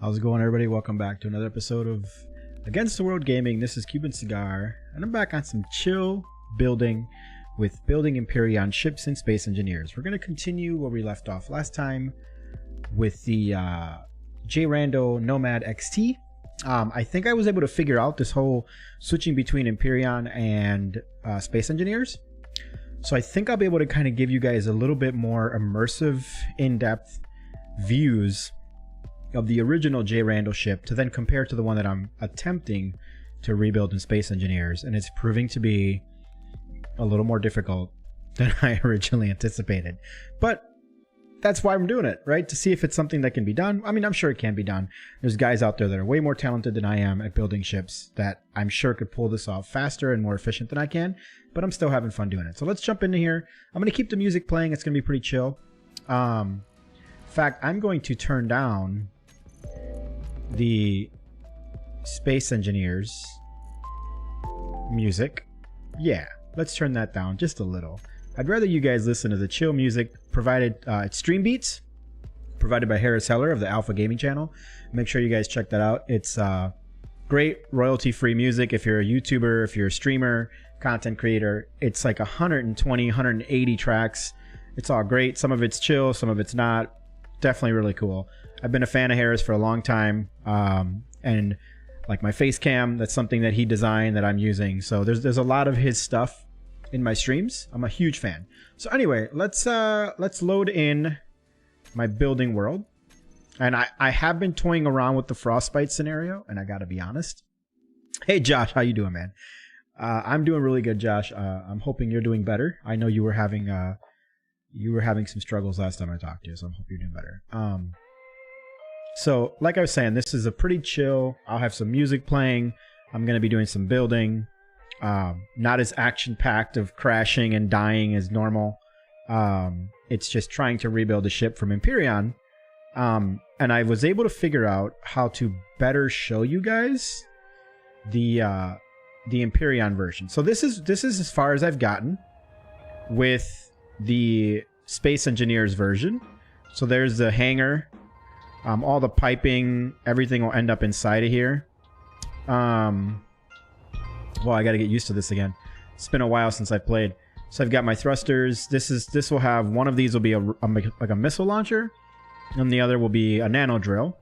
How's it going, everybody? Welcome back to another episode of Against the World Gaming. This is Cuban Cigar, and I'm back on some chill building with building Empyrion ships and space engineers. We're going to continue where we left off last time with the jrandall Nomad-XT. I think I was able to figure out this whole switching between Empyrion and space engineers. So I think I'll be able to kind of give you guys a little bit more immersive, in-depth views of the original jrandall ship to then compare to the one that I'm attempting to rebuild in space engineers, and it's proving to be a little more difficult than I originally anticipated. But that's why I'm doing it, right? To see if it's something that can be done. I mean, I'm sure it can be done. There's guys out there that are way more talented than I am at building ships that I'm sure could pull this off faster and more efficient than I can, but I'm still having fun doing it. So let's jump into here. I'm going to keep the music playing. It's going to be pretty chill. In fact, I'm going to turn down the space engineers music. Yeah, let's turn that down just a little. I'd rather you guys listen to the chill music provided. It's Stream Beats, provided by Harris Heller of the Alpha Gaming channel. Make sure you guys check that out. It's great royalty-free music. If you're a YouTuber, if you're a streamer, content creator, it's like 120, 180 tracks. It's all great. Some of it's chill, some of it's not. Definitely really cool. I've been a fan of Harris for a long time, and like my face cam, that's something that he designed that I'm using. So there's a lot of his stuff in my streams. I'm a huge fan. So anyway, let's load in my building world. And I have been toying around with the frostbite scenario, and I gotta be honest. Hey Josh, how you doing, man? I'm doing really good, Josh. I'm hoping you're doing better. I know you were having some struggles last time I talked to you, so I hope you're doing better. So like I was saying, this is a pretty chill. I'll have some music playing. I'm going to be doing some building. Not as action-packed of crashing and dying as normal. It's just trying to rebuild a ship from Empyrion. And I was able to figure out how to better show you guys the Empyrion version. So this is as far as I've gotten with the Space Engineers version. So there's the hangar. All the piping, everything will end up inside of here. Well, I got to get used to this again. It's been a while since I played. So I've got my thrusters. This will have, one of these will be like a missile launcher, and the other will be a nano drill.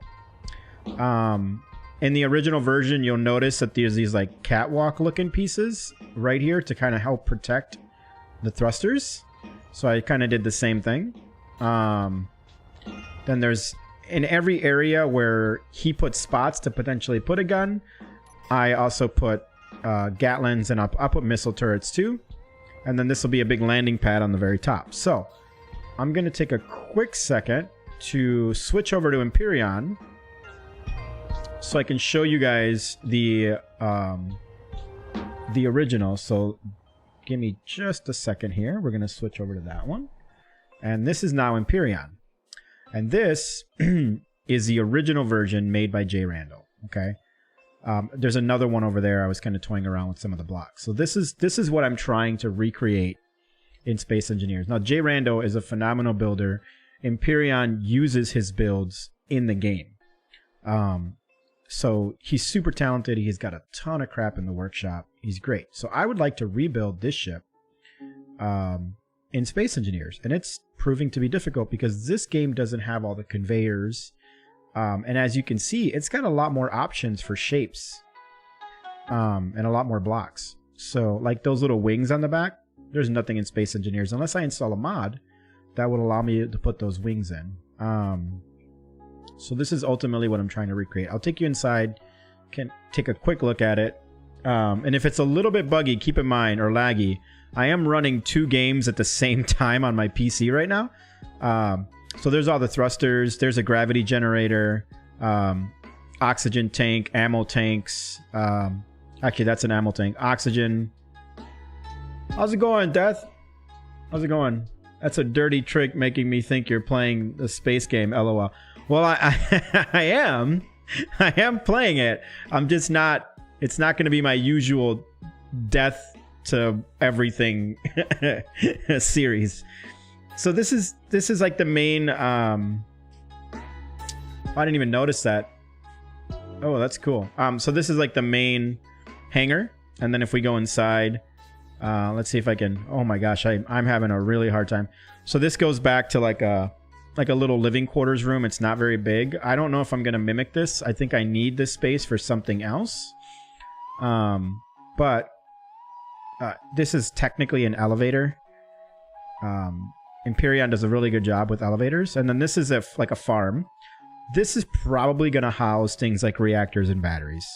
In the original version, you'll notice that there's these like catwalk looking pieces right here to kind of help protect the thrusters. So I kind of did the same thing. Then there's, in every area where he put spots to potentially put a gun, I also put Gatlins, and I'll put missile turrets too. And then this will be a big landing pad on the very top. So I'm going to take a quick second to switch over to Empyrion so I can show you guys the original. So give me just a second here. We're going to switch over to that one. And this is now Empyrion. And this is the original version made by jrandall. Okay. There's another one over there. I was kind of toying around with some of the blocks. So this is what I'm trying to recreate in Space Engineers. Now, jrandall is a phenomenal builder. Empyrion uses his builds in the game. So he's super talented. He's got a ton of crap in the workshop. He's great. So I would like to rebuild this ship in Space Engineers. And it's proving to be difficult because this game doesn't have all the conveyors. And as you can see, it's got a lot more options for shapes and a lot more blocks. So like those little wings on the back, there's nothing in Space Engineers unless I install a mod that would allow me to put those wings in. So this is ultimately what I'm trying to recreate. I'll take you inside, can take a quick look at it. And if it's a little bit buggy, keep in mind, or laggy, I am running 2 games at the same time on my PC right now. So there's all the thrusters, there's a gravity generator, oxygen tank, ammo tanks. Actually, that's an ammo tank. Oxygen. How's it going, Death? How's it going? That's a dirty trick making me think you're playing the space game, LOL. Well, I am. I am playing it. I'm just not, it's not going to be my usual death to everything series. So this is like the main I didn't even notice that. Oh, that's cool. So this is like the main hangar, and then if we go inside, let's see if I can. Oh my gosh, I'm having a really hard time. So this goes back to like a little living quarters room. It's not very big. I don't know if I'm gonna mimic this. I think I need this space for something else. But this is technically an elevator. Empyrion does a really good job with elevators, and then this is like a farm. This is probably going to house things like reactors and batteries.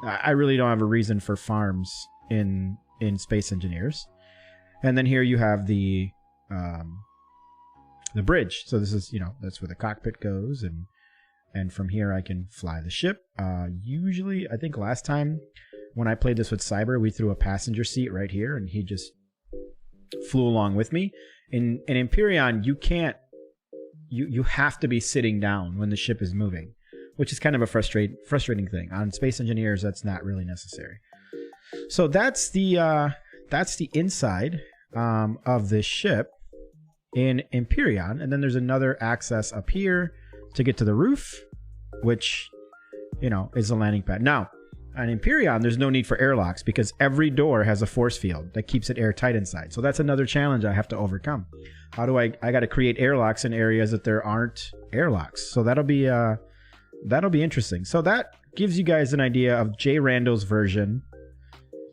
I really don't have a reason for farms in Space Engineers. And then here you have the bridge. So this is, that's where the cockpit goes, and from here I can fly the ship. Usually, I think last time when I played this with Cyber, we threw a passenger seat right here, and he just flew along with me. In Empyrion, you can't. You have to be sitting down when the ship is moving, which is kind of a frustrating thing. On Space Engineers, that's not really necessary. So that's the inside of this ship in Empyrion, and then there's another access up here to get to the roof, which is a landing pad. Now, on Empyrion, there's no need for airlocks because every door has a force field that keeps it airtight inside. So that's another challenge I have to overcome. How do I got to create airlocks in areas that there aren't airlocks. So that'll be interesting. So that gives you guys an idea of jrandall's version,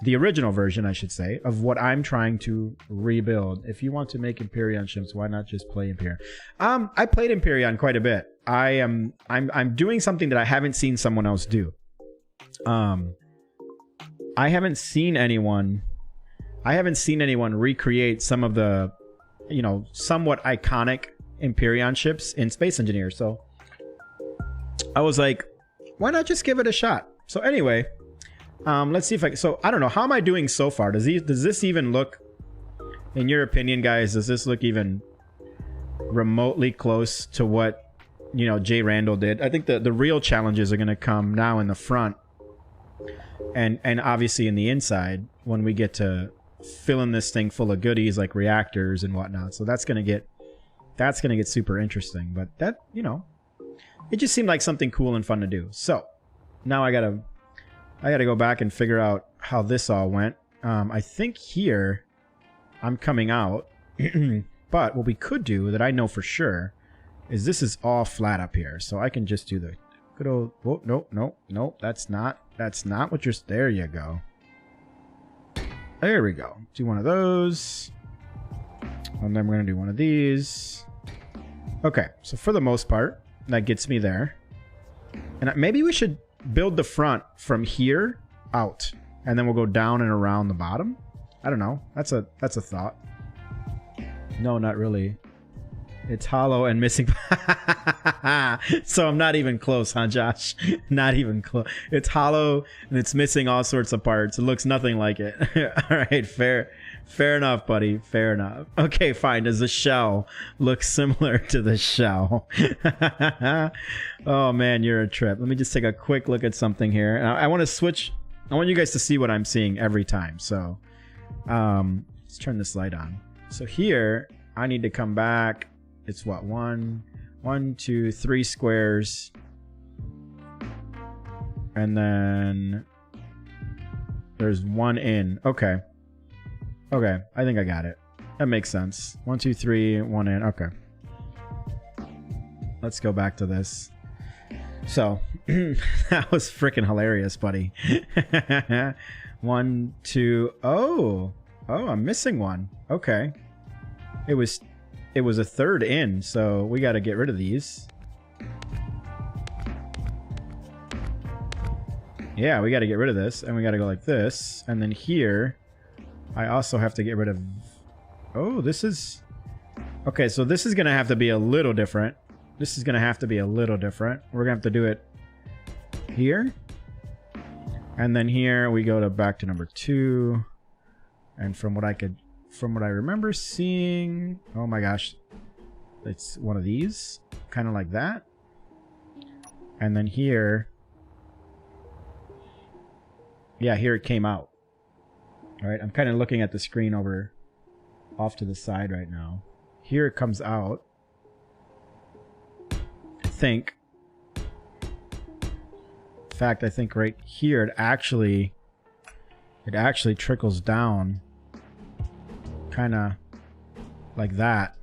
the original version, I should say, of what I'm trying to rebuild. If you want to make Empyrion ships, why not just play Empyrion? I played Empyrion quite a bit. I'm doing something that I haven't seen someone else do. I haven't seen anyone recreate some of the somewhat iconic Empyrion ships in Space Engineers. So I was like, why not just give it a shot? So anyway, let's see if I don't know, how am I doing so far? Does this even look, in your opinion, guys, does this look even remotely close to what jrandall did? I think the real challenges are going to come now in the front and obviously in the inside when we get to filling this thing full of goodies like reactors and whatnot. So that's gonna get super interesting. But that, it just seemed like something cool and fun to do. So now I gotta go back and figure out how this all went. I think here I'm coming out, but what we could do that I know for sure is this is all flat up here, so I can just do the good old. Whoa, nope. That's not what you're. There you go. There we go. Do one of those. And then we're going to do one of these. Okay, so for the most part, that gets me there. And maybe we should build the front from here out. And then we'll go down and around the bottom. I don't know. That's a thought. No, not really. It's hollow and missing. So I'm not even close, huh, Josh? Not even close. It's hollow and it's missing all sorts of parts. It looks nothing like it. All right, fair enough, buddy. Fair enough. Okay, fine. Does the shell look similar to the shell? Oh man, you're a trip. Let me just take a quick look at something here. I want to switch. I want you guys to see what I'm seeing every time. So let's turn this light on. So here I need to come back. It's what, 1, 2, 3 squares. And then there's one in. Okay. Okay, I think I got it. That makes sense. 1, 2, 3, 1 in. Okay. Let's go back to this. So, that was freaking hilarious, buddy. 1, 2. Oh, I'm missing one. Okay. It was a third in, so we got to get rid of these. Yeah, we got to get rid of this, and we got to go like this. And then here, I also have to get rid of... Oh, this is... Okay, so this is going to have to be a little different. This is going to have to be a little different. We're going to have to do it here. And then here, we go back to number 2. And from what I remember seeing... Oh my gosh. It's one of these. Kind of like that. And then here... Yeah, here it came out. Alright, I'm kind of looking at the screen off to the side right now. Here it comes out. I think. fact, I think right here it actually trickles down kind of like that.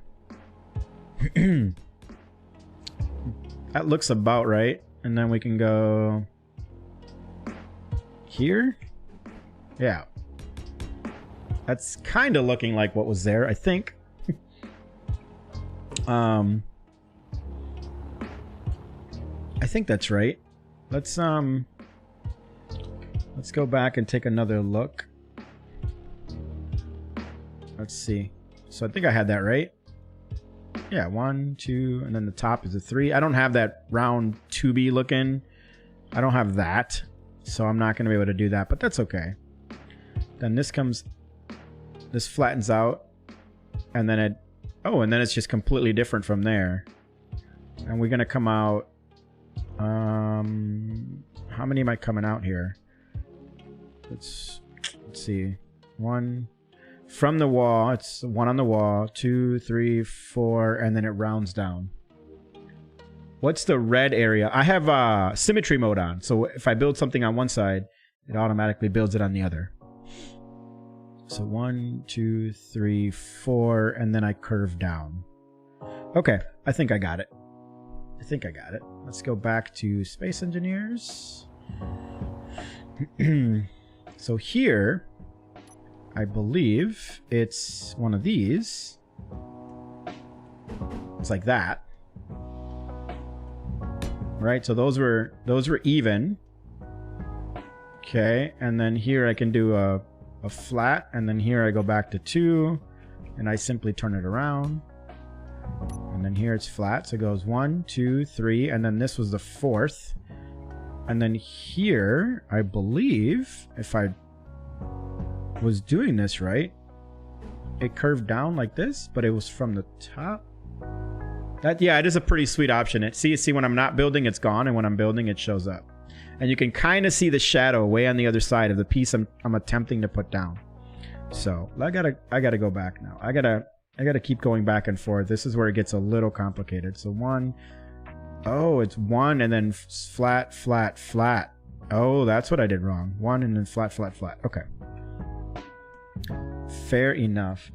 That looks about right. And then we can go here. Yeah. That's kind of looking like what was there, I think. I think that's right. Let's go back and take another look. Let's see. So I think I had that right. Yeah, 1, 2, and then the top is a 3. I don't have that round tubey looking. I don't have that, so I'm not going to be able to do that, but that's okay. Then this flattens out, and then and then it's just completely different from there. And we're going to come out. How many am I coming out here? Let's see. 1 from the wall. It's 1 on the wall. 2, 3, 4, and then it rounds down. What's the red area? I have symmetry mode on, so if I build something on one side, it automatically builds it on the other. So 1, 2, 3, 4, and then I curve down. Okay, I think I got it. Let's go back to Space Engineers. So here, I believe it's one of these. It's like that. Right, so those were even. Okay, and then here I can do a flat, and then here I go back to 2, and I simply turn it around. And then here it's flat, so it goes 1, 2, 3, and then this was the 4th. And then here, I believe, if I was doing this right, it curved down like this, but it was from the top. Yeah, it is a pretty sweet option. See when I'm not building, it's gone, and when I'm building, it shows up. And you can kind of see the shadow way on the other side of the piece I'm attempting to put down. So I gotta go back now. I gotta keep going back and forth. This is where it gets a little complicated. So 1. Oh, it's 1 and then flat, flat, flat. Oh, that's what I did wrong. 1 and then flat, flat, flat. Okay. Fair enough.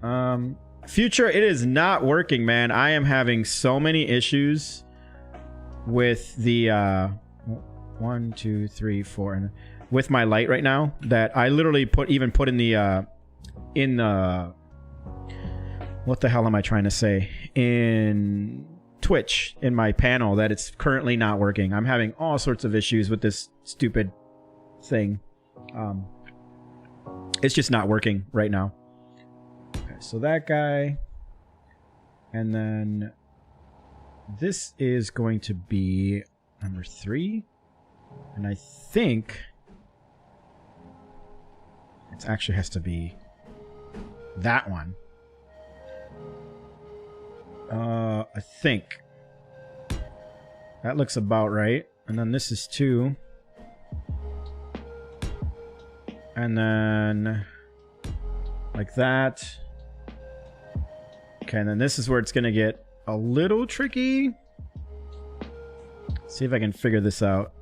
Future, it is not working, man. I am having so many issues with the 1, 2, 3, 4, and with my light right now that I literally put in the what the hell am I trying to say? In Twitch, in my panel, that it's currently not working. I'm having all sorts of issues with this stupid thing. It's just not working right now. Okay, so that guy. And then this is going to be number 3. And I think it actually has to be that one. I think that looks about right. And then this is 2. And then like that. Okay, and then this is where it's gonna get a little tricky. Let's see if I can figure this out.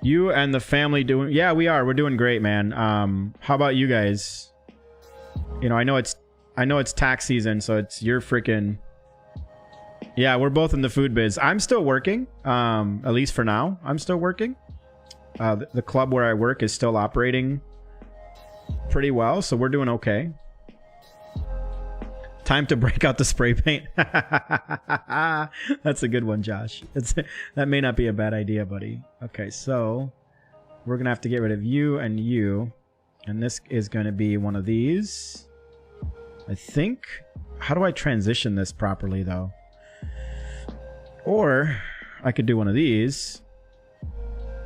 You and the family doing... Yeah, we are. We're doing great, man. How about you guys? You know, I know it's tax season, so it's your freaking... Yeah, we're both in the food biz. I'm still working, at least for now. I'm still working. The club where I work is still operating pretty well, so we're doing okay. Time to break out the spray paint. That's a good one, Josh. That may not be a bad idea, buddy. Okay, so we're gonna have to get rid of you, and this is gonna be one of these, I think. How do I transition this properly, though? Or I could do one of these,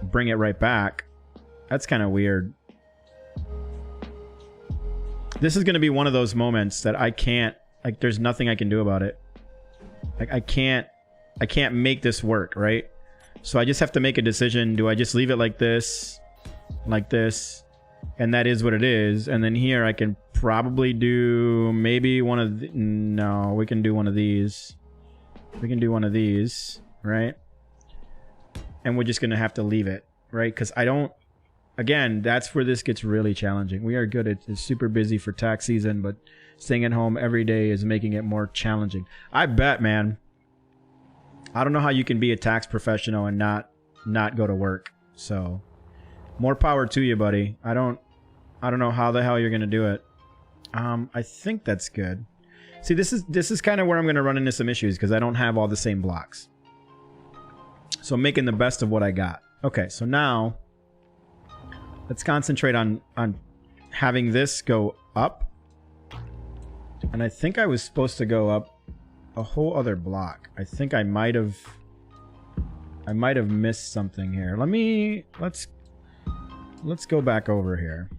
bring it right back. That's kind of weird. This is gonna be one of those moments that I can't, like, there's nothing I can do about it. Like, I can't make this work, right? So I just have to make a decision. Do I just leave it like this, and that is what it is? And then here I can probably do maybe one of the... No, we can do one of these. We can do one of these, right? And we're just going to have to leave it, right? Because I don't... Again, that's where this gets really challenging. We are good. It's super busy for tax season, but staying at home every day is making it more challenging. I bet, man. I don't know how you can be a tax professional and not go to work. So, more power to you, buddy. I don't know how the hell you're gonna do it. I think that's good. See, this is kind of where I'm gonna run into some issues because I don't have all the same blocks. So I'm making the best of what I got. Okay, so now let's concentrate on having this go up. And I think I was supposed to go up a whole other block. I think I might have missed something here. Let's go back over here.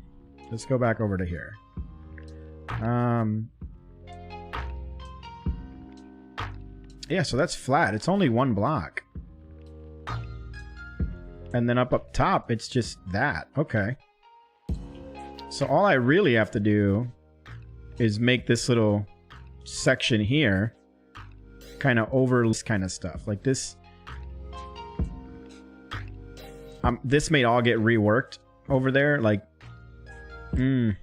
Let's go back over to here. Yeah, so that's flat. It's only one block. And then up top, it's just that. Okay. So all I really have to do is make this little section here kind of over this kind of stuff. Like this. This may all get reworked over there. Like, I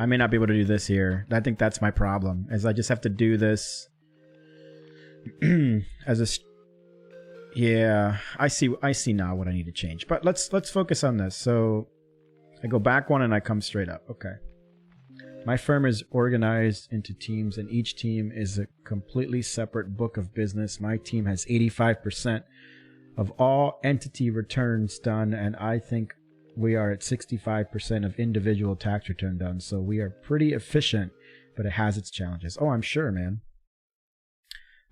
may not be able to do this here. I think that's my problem, is I just have to do this as a... Yeah, I see now what I need to change. But let's focus on this. So I go back one and I come straight up. Okay. My firm is organized into teams, and each team is a completely separate book of business. My team has 85% of all entity returns done, and I think we are at 65% of individual tax return done. So we are pretty efficient, but it has its challenges. Oh, I'm sure, man.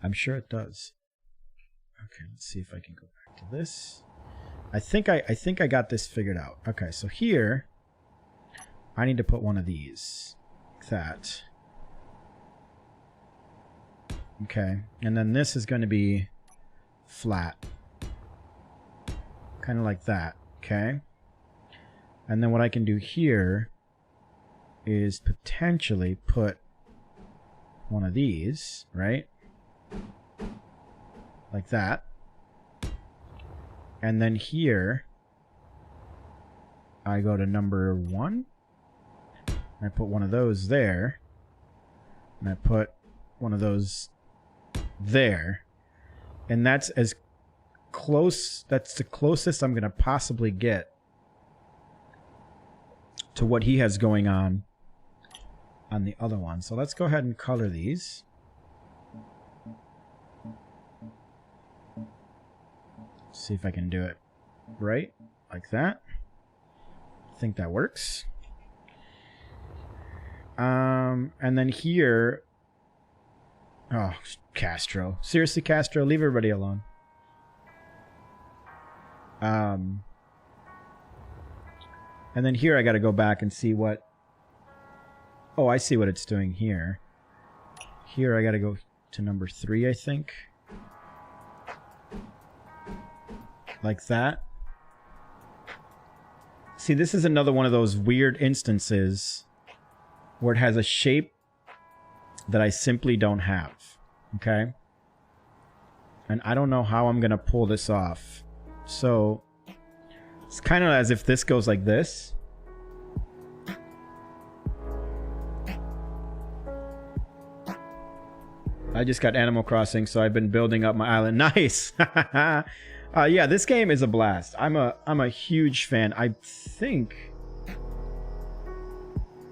I'm sure it does. Okay, let's see if I can go back to this. I think I got this figured out. Okay, so here I need to put one of these. Like that. Okay, and then this is going to be flat. Kind of like that. Okay. And then what I can do here is potentially put one of these, right? Like that. And then here I go to number 1. And I put one of those there. And I put one of those there. And that's as close, that's the closest I'm going to possibly get to what he has going on the other one. So let's go ahead and color these. See if I can do it right, like that. I think that works. And then here, oh, Castro. Seriously, Castro, leave everybody alone. And then here I got to go back and see what... Oh, I see what it's doing here. Here I got to go to number 3, I think. Like that. See, this is another one of those weird instances where it has a shape that I simply don't have. Okay? And I don't know how I'm going to pull this off. So, it's kind of as if this goes like this. I just got Animal Crossing, so I've been building up my island. Nice! Yeah, this game is a blast. I'm a huge fan. I think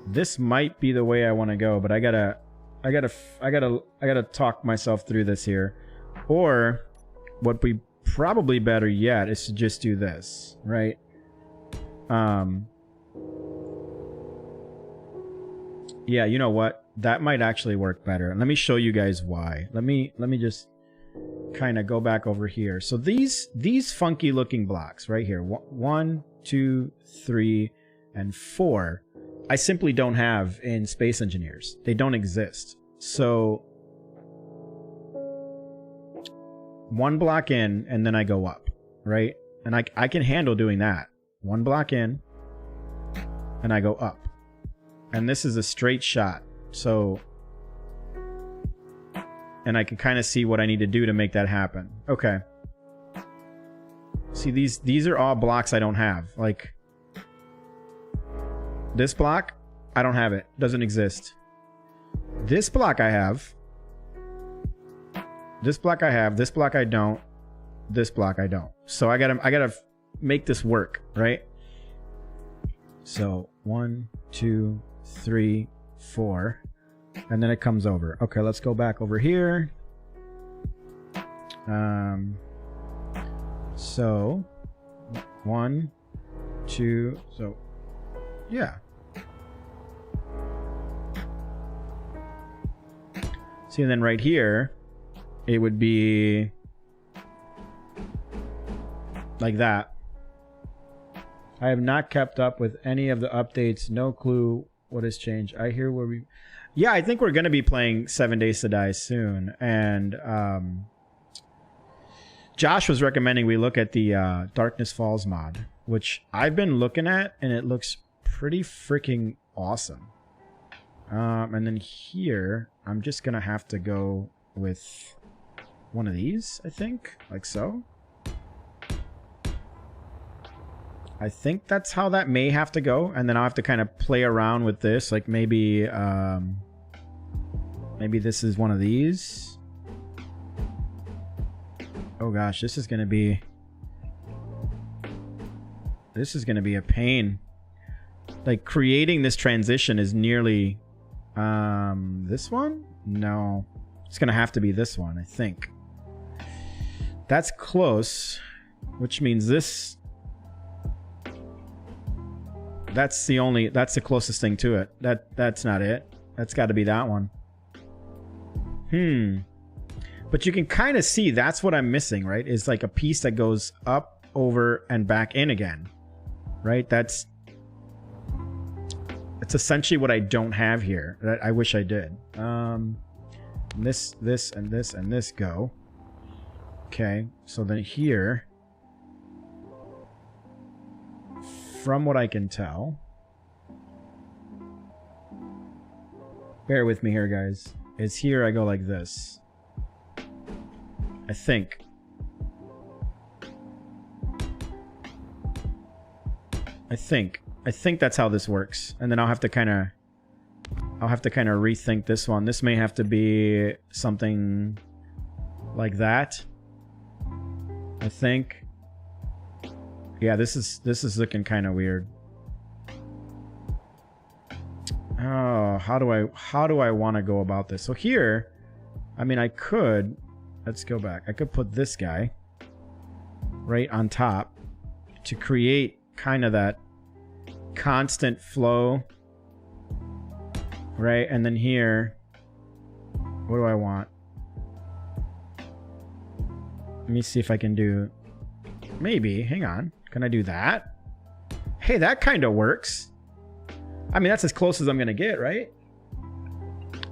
this might be the way I want to go, but I gotta talk myself through this here. Or what we probably better yet is to just do this, right? Yeah, you know what? That might actually work better. Let me show you guys why. Let me just kind of go back over here. So these funky looking blocks right here, 1, 2, 3, and 4, I simply don't have in Space Engineers. They don't exist. So 1 block in, and then I go up, right? And I can handle doing that. 1 block in, and I go up. And this is a straight shot. So and I can kind of see what I need to do to make that happen. Okay. See, these are all blocks I don't have. Like, this block, I don't have it. Doesn't exist. This block I have. This block I have. This block I don't. This block I don't. So I gotta make this work, right? So 1, 2, 3, 4, and then it comes over. Okay, let's go back over here. So 1, 2, so yeah. See, and then right here, it would be like that. I have not kept up with any of the updates. No clue what has changed. I hear where we... Yeah, I think we're going to be playing 7 Days to Die soon. And Josh was recommending we look at the Darkness Falls mod, which I've been looking at, and it looks pretty freaking awesome. And then here, I'm just going to have to go with one of these, I think. Like so. I think that's how that may have to go. And then I'll have to kind of play around with this. Like maybe, maybe this is one of these. Oh gosh, this is going to be... This is going to be a pain. Like creating this transition is nearly... this one? No. It's going to have to be this one, I think. That's close. Which means this... That's the closest thing to it. That's not it. That's got to be that one. But you can kind of see that's what I'm missing, right? Is like a piece that goes up, over, and back in again. Right? That's essentially what I don't have here. That I wish I did. This, and this, and this go. Okay. So then here... From what I can tell, bear with me here, guys. It's here I go like this. I think. I think that's how this works. And then I'll have to kind of rethink this one. This may have to be something like that. I think. Yeah, this is looking kind of weird. Oh, how do I want to go about this? So here, I mean, I could, let's go back. I could put this guy right on top to create kind of that constant flow, right? And then here, what do I want? Let me see if I can do, maybe, hang on. Can I do that? Hey, that kind of works. I mean, that's as close as I'm going to get, right?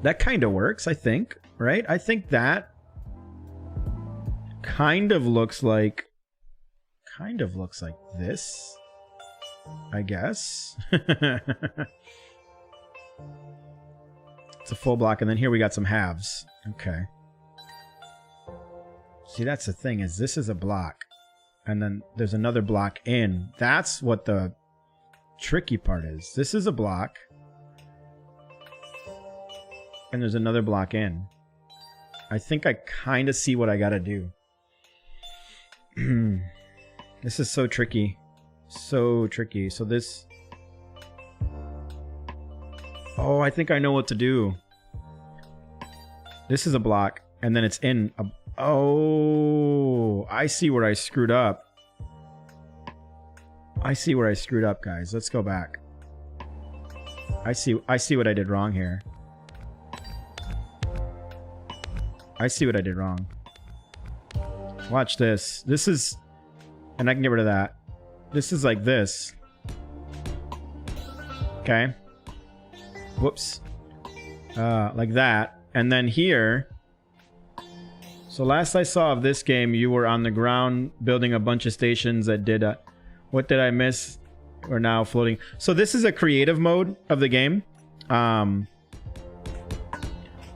That kind of works, I think, right? I think that kind of looks like this, I guess. It's a full block, and then here we got some halves. Okay. See, that's the thing, is this is a block. And then there's another block in. That's what the tricky part is. This is a block. And there's another block in. I think I kind of see what I gotta do. This is so tricky. So tricky. So this... Oh, I think I know what to do. This is a block. And then it's in a... Oh, I see where I screwed up. I see where I screwed up, guys. Let's go back. I see what I did wrong here. I see what I did wrong. Watch this. This is... And I can get rid of that. This is like this. Okay. Whoops. Like that. And then here... So last I saw of this game, you were on the ground building a bunch of stations that did... what did I miss? We're now floating. So this is a creative mode of the game.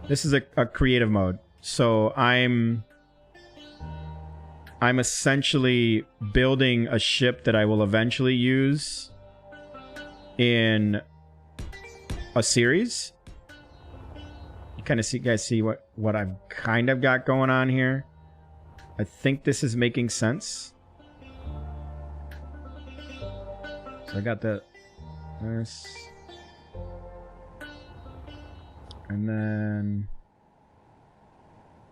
This is a creative mode. So I'm essentially building a ship that I will eventually use in a series. You kind of see, guys see what I've kind of got going on here. I think this is making sense. So I got this. And then...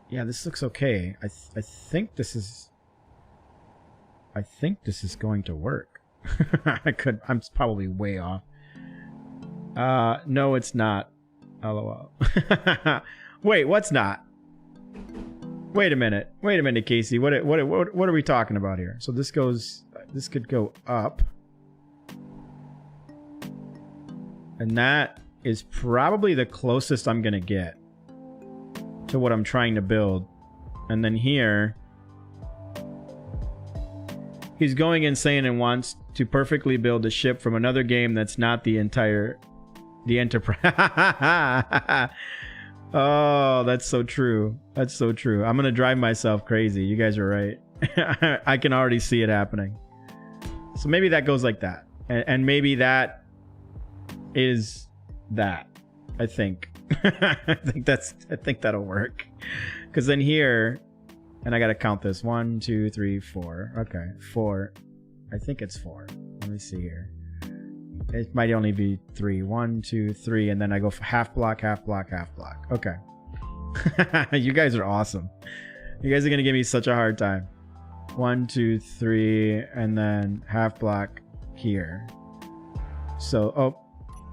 yeah, this looks okay. I think this is... I think this is going to work. I'm probably way off. No, it's not. LOL. Wait, what's not? Wait a minute, Casey. What are we talking about here? So this goes... this could go up. And that is probably the closest I'm gonna get to what I'm trying to build. And then here, he's going insane and wants to perfectly build a ship from another game that's not the Enterprise. Oh, that's so true. That's so true. I'm gonna drive myself crazy. You guys are right. I can already see it happening. So maybe that goes like that. And maybe that is that. I think. I think that'll work. Because then here, and I gotta count this. 1, 2, 3, 4. Okay, 4. I think it's 4. Let me see here. It might only be 3. 1, 2, 3, and then I go for half block, half block, half block. Okay. You guys are awesome. You guys are gonna give me such a hard time. 1, 2, 3, and then half block here. So, oh,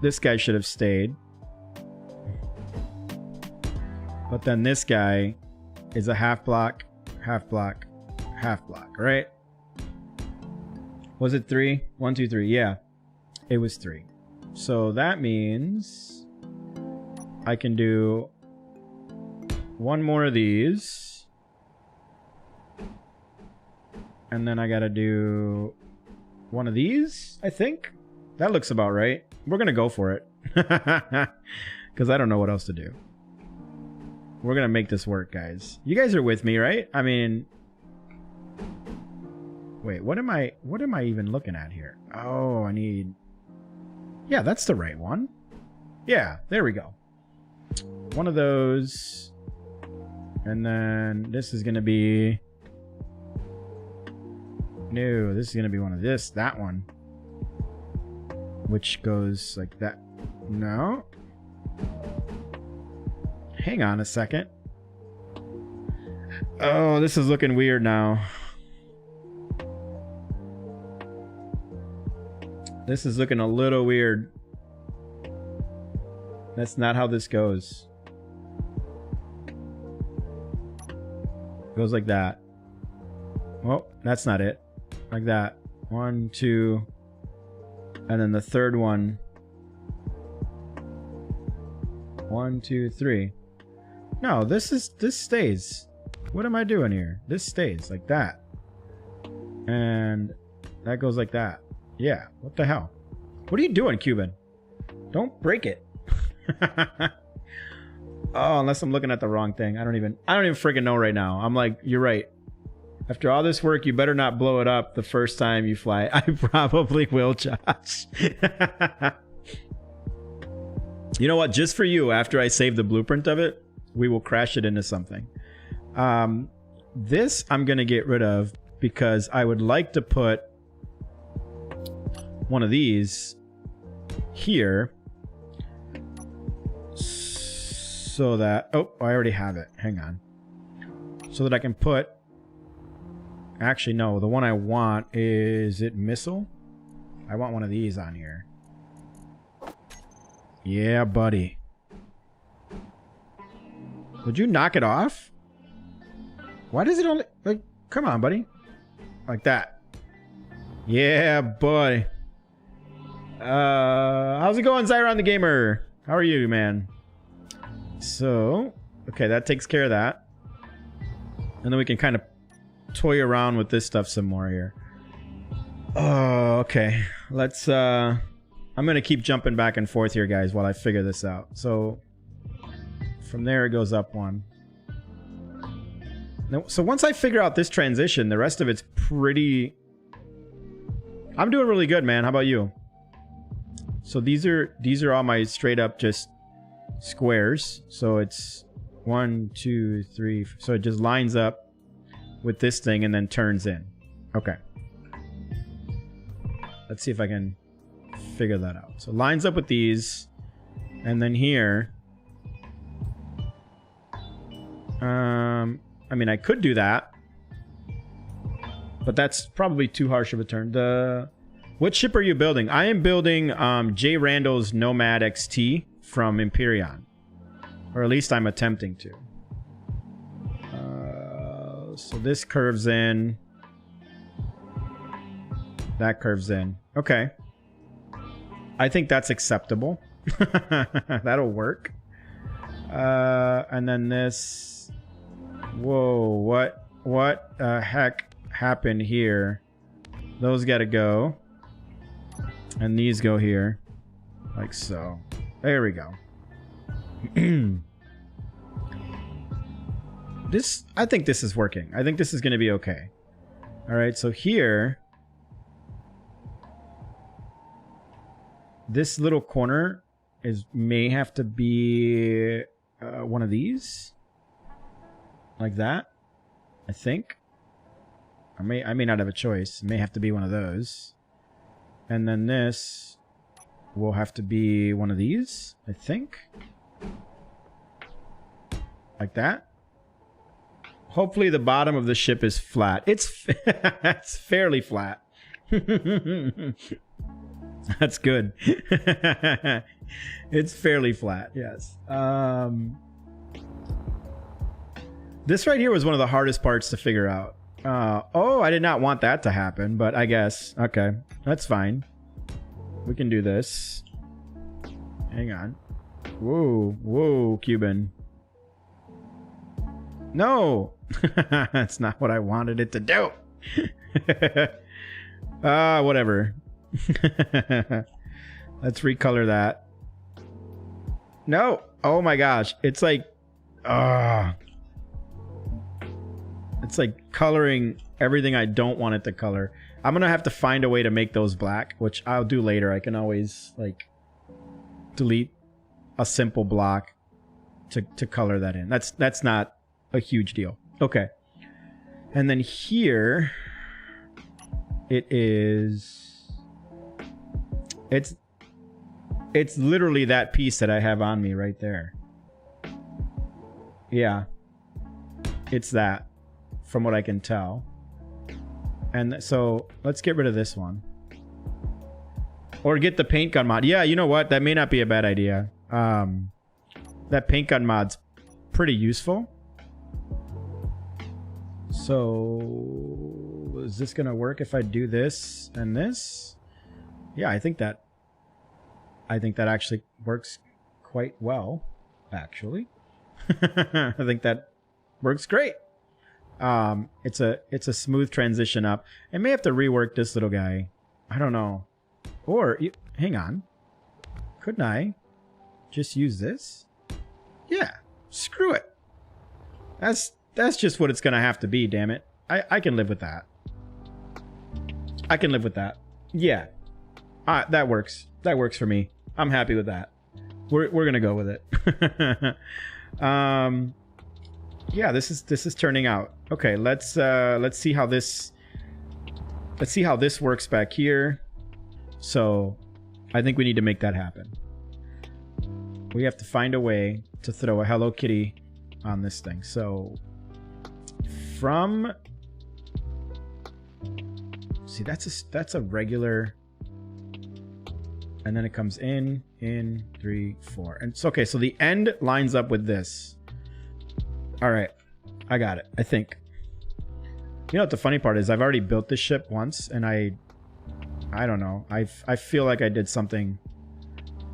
this guy should have stayed. But then this guy is a half block, half block, half block, right? Was it 3? 1, 2, 3. Yeah, it was 3. So that means I can do one more of these. And then I gotta do one of these, I think. That looks about right. We're gonna go for it. Because I don't know what else to do. We're gonna make this work, guys. You guys are with me, right? I mean... wait, what am I even looking at here? Oh, I need... yeah, that's the right one. Yeah, there we go. One of those. And then this is gonna be... no, this is gonna be one of this. That one. Which goes like that. No. Hang on a second. Oh, this is looking weird now. This is looking a little weird. That's not how this goes. Goes like that. Oh, that's not it. Like that. 1, 2. And then the third one. 1, 2, 3. No, this stays. What am I doing here? This stays like that. And that goes like that. Yeah, what the hell? What are you doing, Cuban? Don't break it. Oh, unless I'm looking at the wrong thing. I don't even freaking know right now. I'm like, you're right. After all this work, you better not blow it up the first time you fly. I probably will, Josh. You know what? Just for you, after I save the blueprint of it, we will crash it into something. This I'm going to get rid of because I would like to put one of these here. So that... oh, I already have it. Hang on. So that I can put... actually, no. The one I want is it missile? I want one of these on here. Yeah, buddy. Would you knock it off? Why does it only... like, come on, buddy. Like that. Yeah, buddy. How's it going, Zyron the Gamer? How are you, man? So, okay, that takes care of that. And then we can kind of toy around with this stuff some more here. Oh, okay. Let's, I'm gonna keep jumping back and forth here, guys, while I figure this out. So, from there it goes up 1. So once I figure out this transition, the rest of it's pretty... I'm doing really good, man. How about you? So these are all my straight up just squares. So it's 1, 2, 3. So it just lines up with this thing and then turns in. Okay. Let's see if I can figure that out. So lines up with these, and then here. I mean, I could do that, but that's probably too harsh of a turn. What ship are you building? I am building jrandall's Nomad-XT from Empyrion, or at least I'm attempting to. So this curves in. That curves in. Okay. I think that's acceptable. That'll work. And then this... Whoa, what heck happened here? Those gotta go. And these go here. Like so. There we go. I think this is working. I think this is gonna be okay. Alright, so here... This little corner may have to be one of these, like that. I think. I may not have a choice. It may have to be one of those, and then this will have to be one of these. I think, like that. Hopefully, the bottom of the ship is flat. It's it's fairly flat. That's good. It's fairly flat, yes. This right here was one of the hardest parts to figure out. Oh, I did not want that to happen, but I guess. Okay, that's fine. We can do this. Hang on. Whoa, Cuban. No! That's not what I wanted it to do. Whatever. Let's recolor that. No! Oh my gosh. It's like... It's like coloring everything I don't want it to color. I'm gonna have to find a way to make those black, which I'll do later. I can always, like, delete a simple block to color that in. That's not a huge deal. Okay. And then here... It is... It's literally that piece that I have on me right there. Yeah. It's that, from what I can tell. And so, let's get rid of this one. Or get the paint gun mod. Yeah, you know what? That may not be a bad idea. That paint gun mod's pretty useful. So... Is this gonna work if I do this and this? Yeah, I think that actually works quite well, actually. I think that works great. It's a smooth transition up. I may have to rework this little guy. I don't know. Or hang on. Couldn't I just use this? Yeah, screw it. That's just what it's gonna have to be, damn it. I can live with that. I can live with that. Yeah. That works. That works for me. I'm happy with that. We're gonna go with it. Yeah, this is turning out. Okay, let's see how this works back here. So I think we need to make that happen. We have to find a way to throw a Hello Kitty on this thing. So from... See, that's a regular... And then it comes in, 3, 4. And so, okay, so the end lines up with this. All right, I got it, I think. You know what the funny part is? I've already built this ship once, and I don't know. I feel like I did something.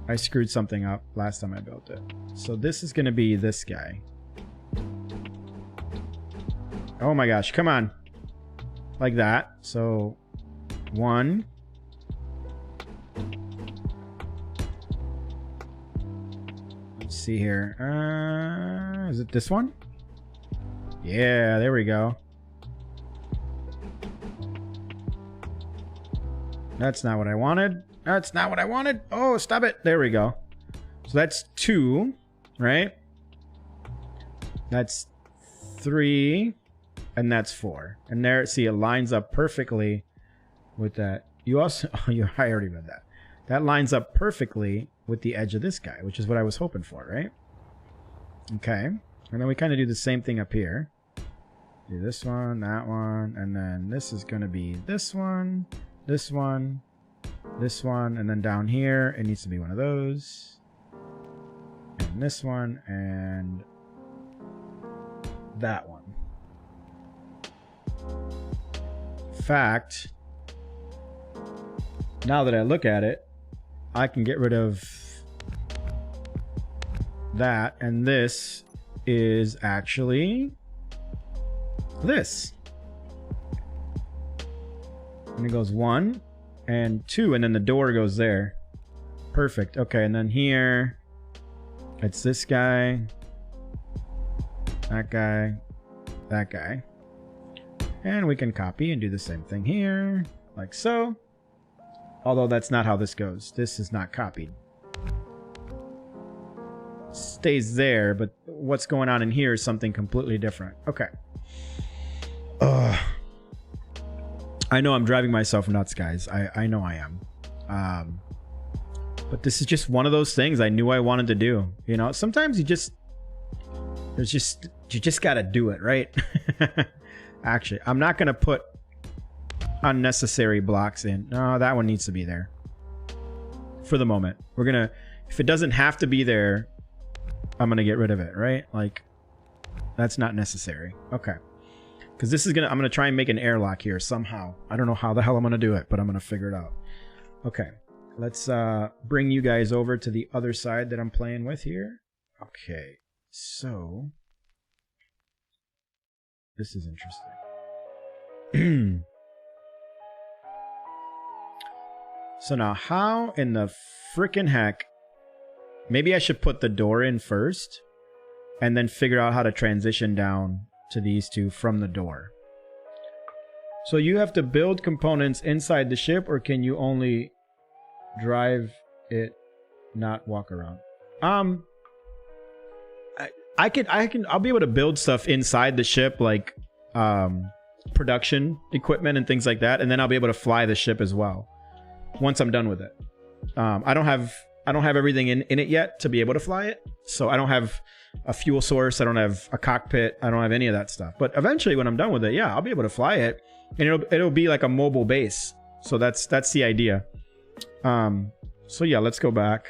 I screwed something up last time I built it. So this is going to be this guy. Oh my gosh, come on. Like that. So 1. Let's see here. Is it this one? Yeah, there we go. That's not what I wanted. That's not what I wanted. Oh, stop it. There we go. So that's 2, right? That's 3, and that's 4. And there, see, it lines up perfectly with that. You also, oh, I already read that. That lines up perfectly with the edge of this guy, which is what I was hoping for, right? Okay. And then we kind of do the same thing up here. Do this one, that one, and then this is going to be this one, this one, this one, and then down here, it needs to be one of those. And this one, and that one. In fact, now that I look at it, I can get rid of that, and this is actually this. And it goes 1 and 2, and then the door goes there. Perfect. Okay, and then here, it's this guy, that guy, that guy. And we can copy and do the same thing here, like so. Although that's not how this goes. This is not copied. Stays there, but what's going on in here is something completely different. Okay. I know I'm driving myself nuts, guys. I know I am. But this is just one of those things I knew I wanted to do. You know, sometimes you just gotta do it, right? Actually, I'm not gonna put unnecessary blocks in. No, that one needs to be there for the moment. We're gonna, if it doesn't have to be there, I'm gonna get rid of it, right? Like, that's not necessary. Okay, because this is gonna, I'm gonna try and make an airlock here somehow. I don't know how the hell I'm gonna do it, but I'm gonna figure it out. Okay, let's bring you guys over to the other side that I'm playing with here. Okay, so this is interesting. So now, how in the frickin' heck, maybe I should put the door in first and then figure out how to transition down to these two from the door. So you have to build components inside the ship, or can you only drive it, not walk around? I'll be able to build stuff inside the ship, like production equipment and things like that, and then I'll be able to fly the ship as well once I'm done with it. I don't have everything in it yet to be able to fly it. So I don't have a fuel source, I don't have a cockpit, I don't have any of that stuff. But eventually when I'm done with it, yeah, I'll be able to fly it, and it'll be like a mobile base. So that's the idea. So yeah, let's go back.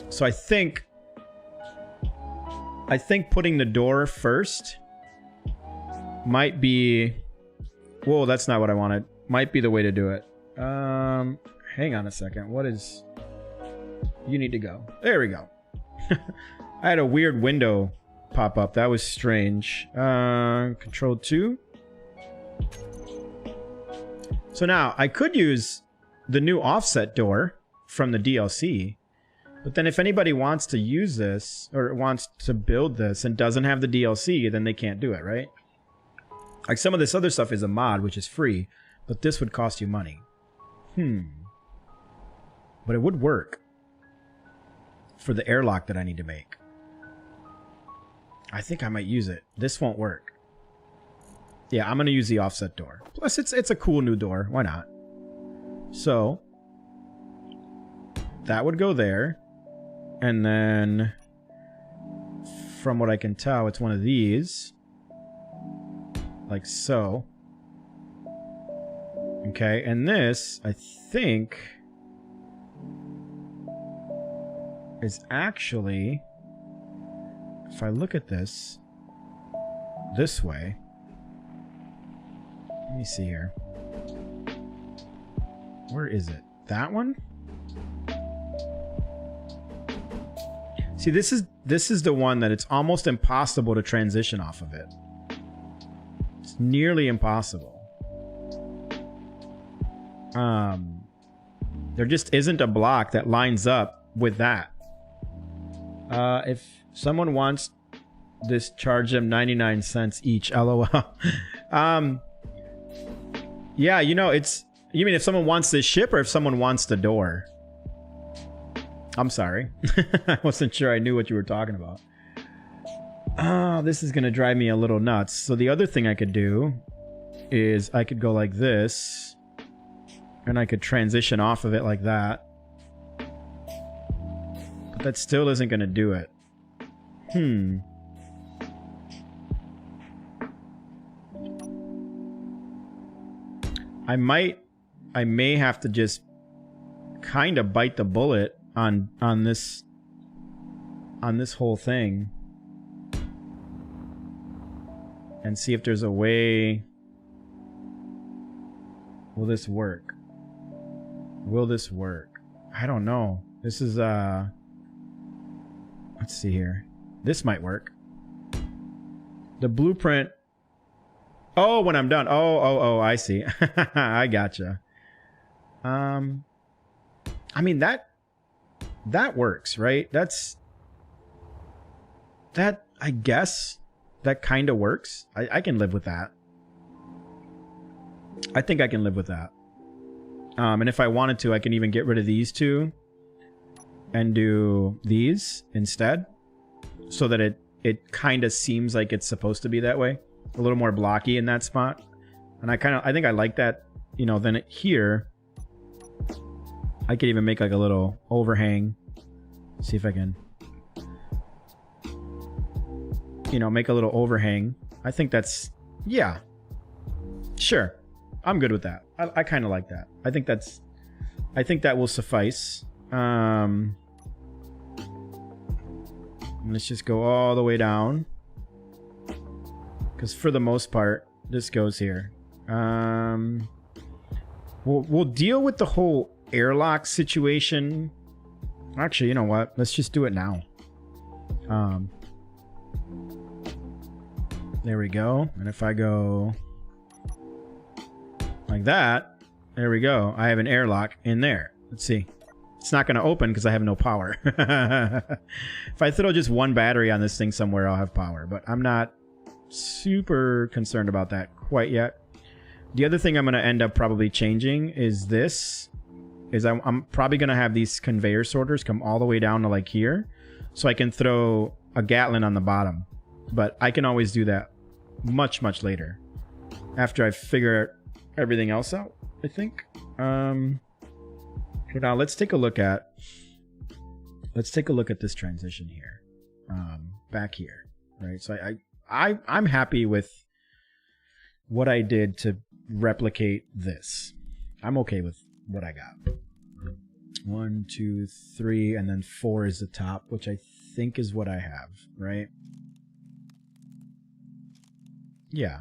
So I think putting the door first might be, whoa, that's not what I wanted. Might be the way to do it. Hang on a second. What is, you need to go. There we go. I had a weird window pop up. That was strange. Control 2. So now I could use the new offset door from the DLC. But then if anybody wants to use this or wants to build this and doesn't have the DLC, then they can't do it, right? Like some of this other stuff is a mod, which is free, but this would cost you money. But it would work for the airlock that I need to make. I think I might use it. This won't work. Yeah, I'm going to use the offset door. Plus, it's a cool new door. Why not? So, that would go there. And then, from what I can tell, it's one of these. Like so. Okay, and this, I think, is actually, if I look at this way, let me see here. Where is it? That one? See, this is the one that it's almost impossible to transition off of it. It's nearly impossible. There just isn't a block that lines up with that. Someone wants this, charge them 99 cents each. LOL. Yeah, you know, it's... You mean if someone wants this ship or if someone wants the door? I'm sorry. I wasn't sure I knew what you were talking about. Oh, this is going to drive me a little nuts. So the other thing I could do is I could go like this. And I could transition off of it like that. But that still isn't going to do it. I may have to just kind of bite the bullet on this whole thing and see if there's a way. Will this work? Will this work? I don't know. This is let's see here. This might work. The blueprint. Oh, when I'm done. Oh, I see. I gotcha. I mean, that works, right? That, I guess, that kind of works. I can live with that. I think I can live with that. And if I wanted to, I can even get rid of these two and do these instead, so that it kind of seems like it's supposed to be that way. A little more blocky in that spot. And I think I like that, you know. Then here I could even make like a little overhang. See if I can, you know, make a little overhang. I think that's, yeah, sure, I'm good with that. I kind of like that. I think that will suffice. Let's just go all the way down, because for the most part this goes here. We'll deal with the whole airlock situation. Actually, you know what? Let's just do it now. There we go. And if I go like that, there we go. I have an airlock in there. Let's see. It's not going to open because I have no power. If I throw just one battery on this thing somewhere, I'll have power. But I'm not super concerned about that quite yet. The other thing I'm going to end up probably changing is this. I'm probably going to have these conveyor sorters come all the way down to like here, so I can throw a Gatlin on the bottom. But I can always do that much later, after I figure everything else out, I think. So now let's take a look at this transition here, back here, right? So I'm happy with what I did to replicate this. I'm okay with what I got. 1, 2, 3, and then 4 is the top, which I think is what I have, right? Yeah,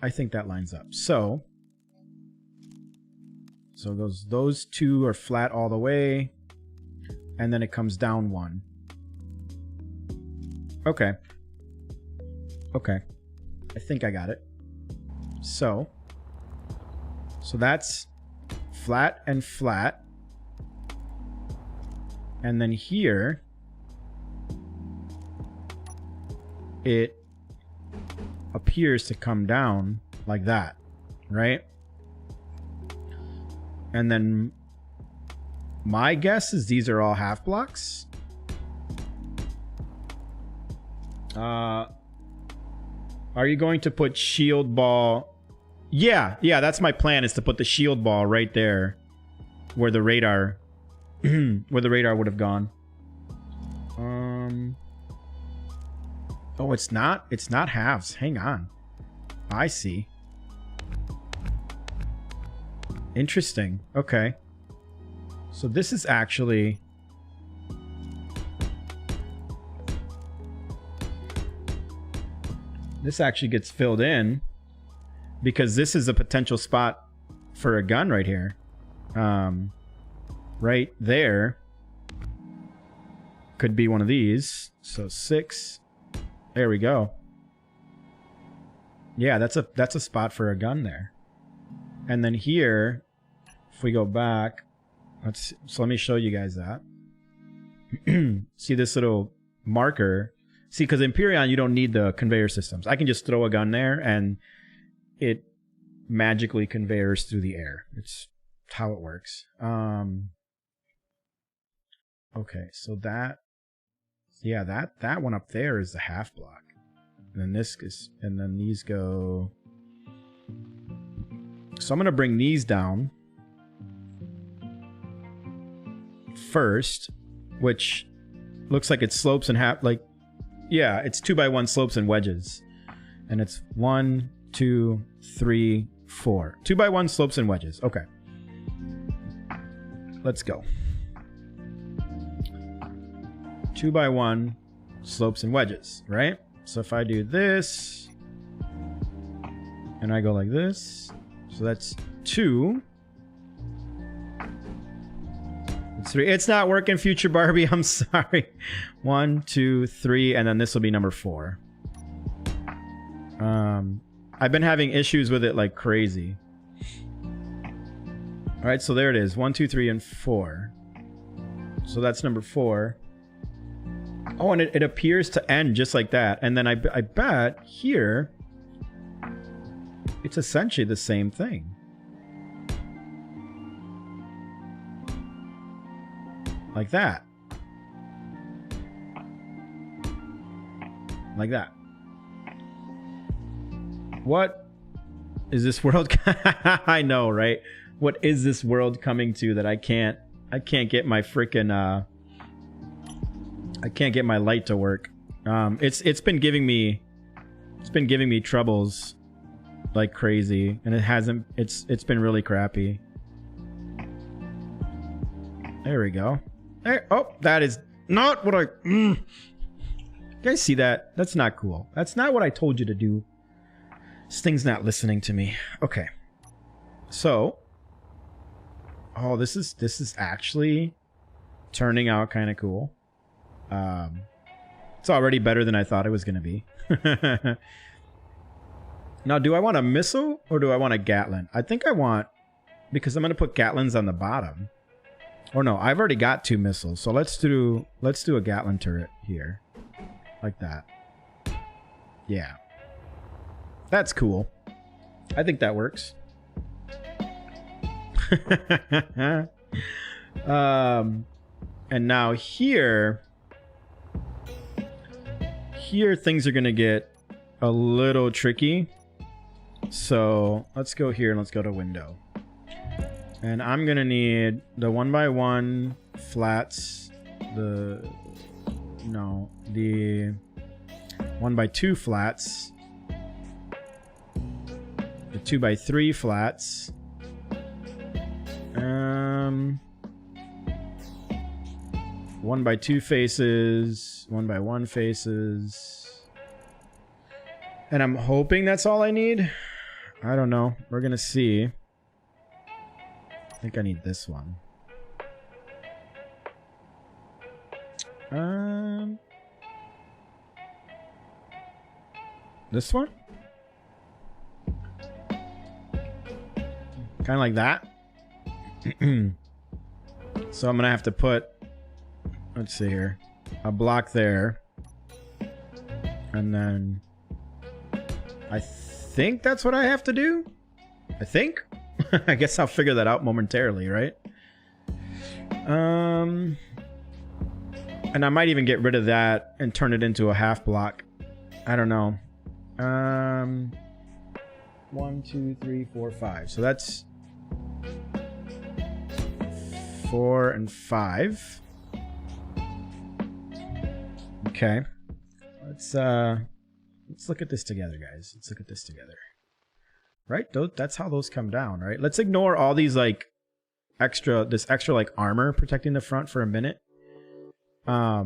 I think that lines up. So those two are flat all the way, and then it comes down 1. Okay. I think I got it. So that's flat and flat. And then here it appears to come down like that, right? And then my guess is these are all half blocks. Are you going to put shield ball? Yeah, that's my plan, is to put the shield ball right there where the radar where the radar would have gone. Oh, it's not halves. Hang on. I see. Interesting. Okay. So this is actually... This actually gets filled in because this is a potential spot for a gun right here. Right there could be one of these. So 6. There we go. Yeah, that's a spot for a gun there. And then here, if we go back, so let me show you guys that. See this little marker. See, because Empyrion, you don't need the conveyor systems. I can just throw a gun there and it magically conveyors through the air. It's how it works. Okay, so that, yeah, that one up there is the half block. And then this is, and then these go. So I'm gonna bring these down first, which looks like it slopes in half, like, yeah, it's 2x1 slopes and wedges. And it's 1, 2, 3, 4. 2x1 slopes and wedges. Okay. Let's go. 2x1 slopes and wedges, right? So if I do this, and I go like this, so that's 2. It's 3. It's not working, Future Barbie. I'm sorry. 1, 2, 3, and then this will be number 4. I've been having issues with it like crazy. All right, so there it is. 1, 2, 3, and 4. So that's number 4. Oh, and it appears to end just like that. And then I bet here, it's essentially the same thing. Like that. Like that. What is this world? I know, right? What is this world coming to that I can't get my freaking I can't get my light to work. It's been giving me troubles like crazy, and it hasn't. It's been really crappy. There we go. There. Oh, that is not what I. You guys see that? That's not cool. That's not what I told you to do. This thing's not listening to me. Okay. So. Oh, this is actually turning out kind of cool. It's already better than I thought it was going to be. Now, do I want a missile or do I want a Gatling? I think I want, because I'm going to put Gatlings on the bottom. Or no, I've already got 2 missiles. So let's do a Gatling turret here. Like that. Yeah. That's cool. I think that works. And now here things are gonna get a little tricky. So let's go here and let's go to window. And I'm gonna need the 1x1 flats, the 1x2 flats, the 2x3 flats, 1x2 faces, 1x1 faces. And I'm hoping that's all I need. I don't know. We're gonna see. I think I need this one. This one? Kind of like that. So I'm gonna have to put, let's see here, a block there, and then I think that's what I have to do. I think. I guess I'll figure that out momentarily, right? And I might even get rid of that and turn it into a half block. I don't know. 1, 2, 3, 4, 5. So that's 4 and 5. Okay. Let's look at this together, guys. Let's look at this together. Right? That's how those come down, right? Let's ignore all these like this extra like armor protecting the front for a minute. Yeah,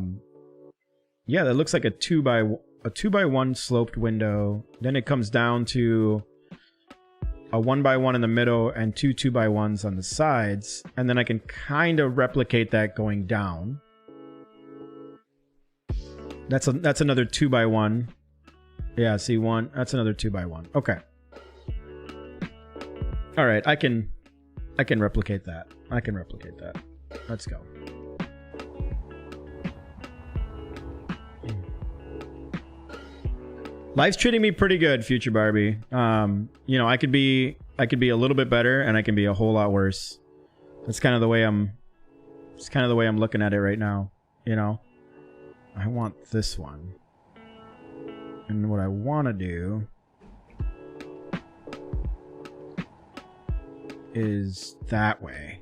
that looks like a 2x1 sloped window. Then it comes down to a 1x1 in the middle and 2 2x1s on the sides, and then I can kind of replicate that going down. That's another 2x1. Yeah, see one. That's another 2x1. Okay. All right, I can replicate that. I can replicate that. Let's go. Life's treating me pretty good, Future Barbie. You know, I could be a little bit better, and I can be a whole lot worse. That's kind of the way I'm. It's kind of the way I'm looking at it right now. You know, I want this one, and what I want to do is that way.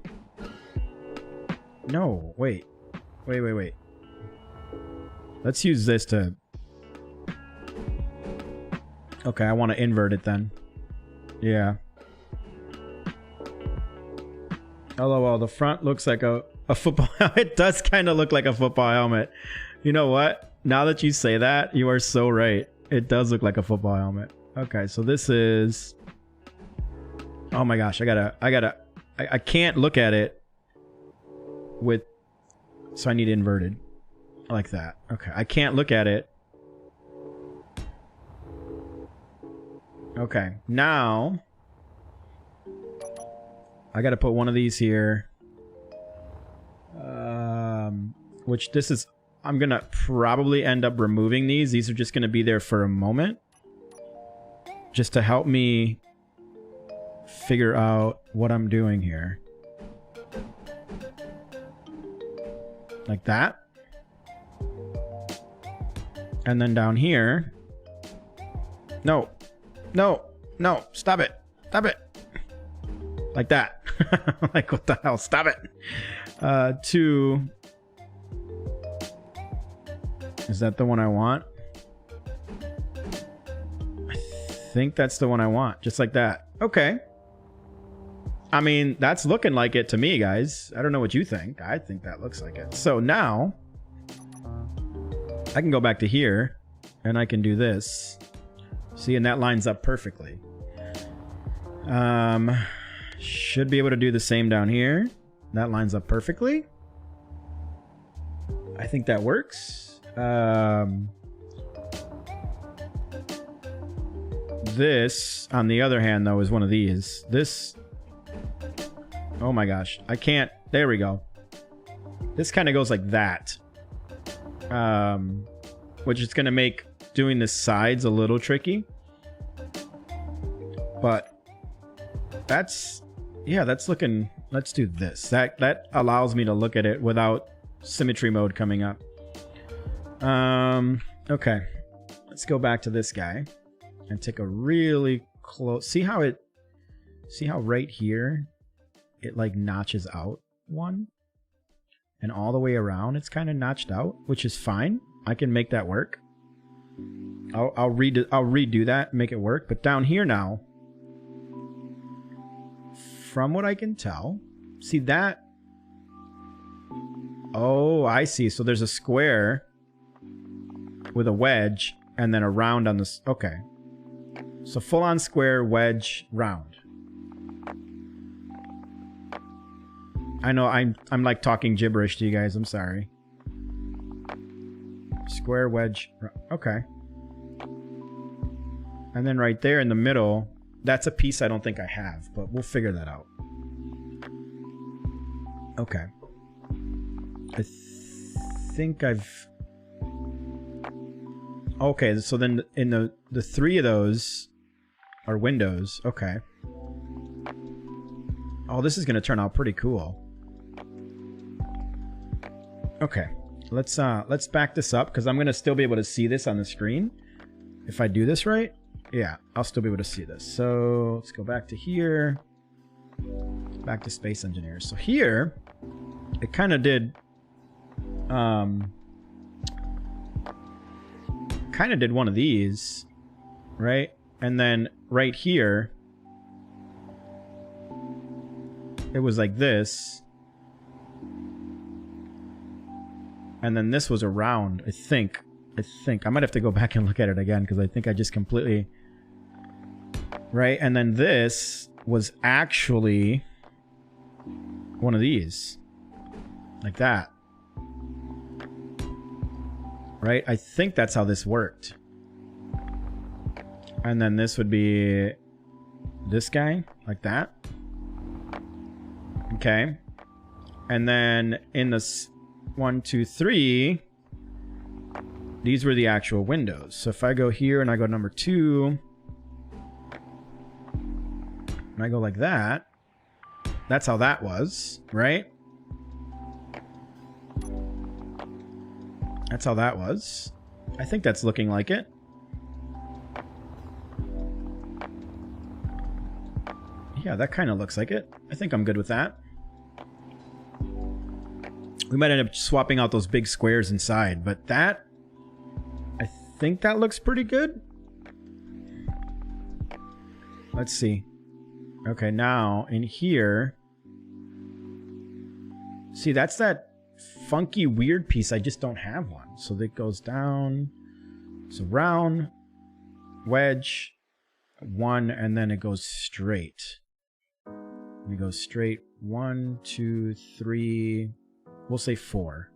No, wait. Let's use this to... Okay, I want to invert it then. Yeah. LOL, the front looks like a football helmet. It does kind of look like a football helmet. You know what? Now that you say that, you are so right. It does look like a football helmet. Okay, so this is... Oh my gosh, I can't look at it with... So I need inverted. Like that. Okay, I can't look at it. Okay, now... I gotta put one of these here. Which this is... I'm gonna probably end up removing these. These are just gonna be there for a moment. Just to help me figure out what I'm doing here. Like that. And then down here... No. No. No. Stop it. Stop it. Like that. Like, what the hell? Stop it. Two. Is that the one I want? I think that's the one I want. Just like that. Okay. I mean, that's looking like it to me, guys. I don't know what you think. I think that looks like it. So now, I can go back to here, and I can do this. See, and that lines up perfectly. Should be able to do the same down here. That lines up perfectly. I think that works. This, on the other hand, though, is one of these. This... Oh my gosh. I can't... There we go. This kind of goes like that. Which is going to make doing the sides a little tricky. But that's... Yeah, that's looking... Let's do this. That allows me to look at it without symmetry mode coming up. Okay. Let's go back to this guy and take a really close... See how it... See how right here it like notches out one? And all the way around it's kind of notched out, which is fine. I can make that work. I'll redo that, make it work. But down here now, from what I can tell, see that? Oh, I see. So there's a square with a wedge and then a round on this. Okay. So full on square, wedge, round. I know I'm like talking gibberish to you guys. I'm sorry. Square, wedge. Okay. And then right there in the middle, that's a piece I don't think I have, but we'll figure that out. Okay. I think I've... Okay, so then in the three of those are windows. Okay. Oh, this is going to turn out pretty cool. Okay. Let's back this up because I'm going to still be able to see this on the screen. If I do this right, yeah, I'll still be able to see this. So let's go back to here. Back to Space Engineers. So here, it kind of did... kind of did one of these, right? And then right here, it was like this. And then this was around, I think. I might have to go back and look at it again because I think I just completely... Right? And then this was actually one of these. Like that. Right? I think that's how this worked. And then this would be this guy, like that. Okay. And then in this 1, 2, 3, these were the actual windows. So if I go here and I go number 2, and I go like that, that's how that was, right? That's how that was. I think that's looking like it. Yeah, that kind of looks like it. I think I'm good with that. We might end up swapping out those big squares inside, but that... I think that looks pretty good. Let's see. Okay, now in here... See, that's that funky weird piece. I just don't have one. So that goes down. So round, wedge, 1, and then it goes straight. And it goes straight 1, 2, 3... We'll say 4.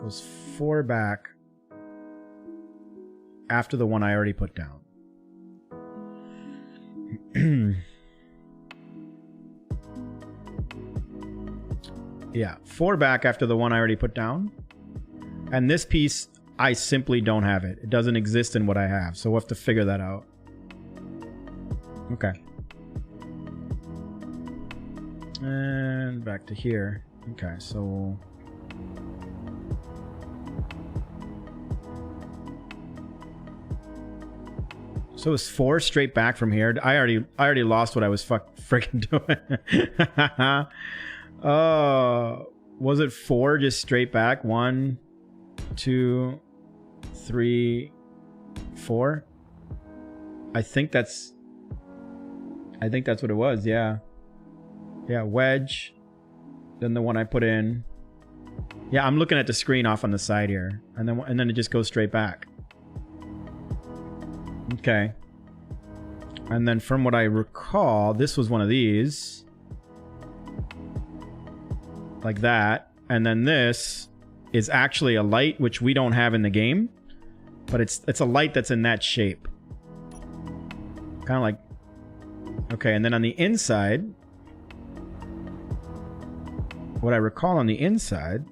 Goes 4 back after the one I already put down. Yeah, 4 back after the one I already put down. And this piece, I simply don't have it. It doesn't exist in what I have, so we'll have to figure that out. Okay. And back to here. Okay, so... So it's 4 straight back from here. I already lost what I was freaking doing. Was it 4 just straight back? 1, 2, 3, 4? I think that's what it was, yeah. Yeah, wedge. Then the one I put in. Yeah, I'm looking at the screen off on the side here. And then it just goes straight back. Okay. And then from what I recall, this was one of these. Like that. And then this is actually a light, which we don't have in the game. But it's a light that's in that shape. Kind of like... Okay, and then on the inside... What I recall on the inside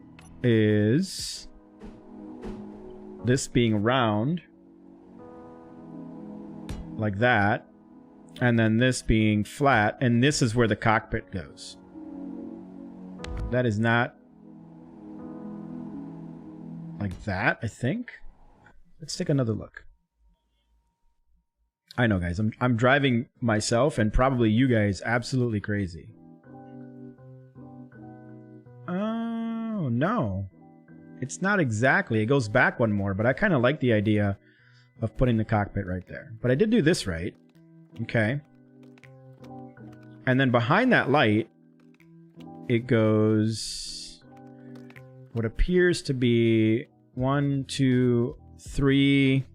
is this being round like that, and then this being flat, and this is where the cockpit goes. That is not like that, I think. Let's take another look. I know, guys, I'm driving myself and probably you guys absolutely crazy. Oh, no. It's not exactly. It goes back one more, but I kind of like the idea of putting the cockpit right there. But I did do this right. Okay. And then behind that light, it goes what appears to be 1, 2, 3.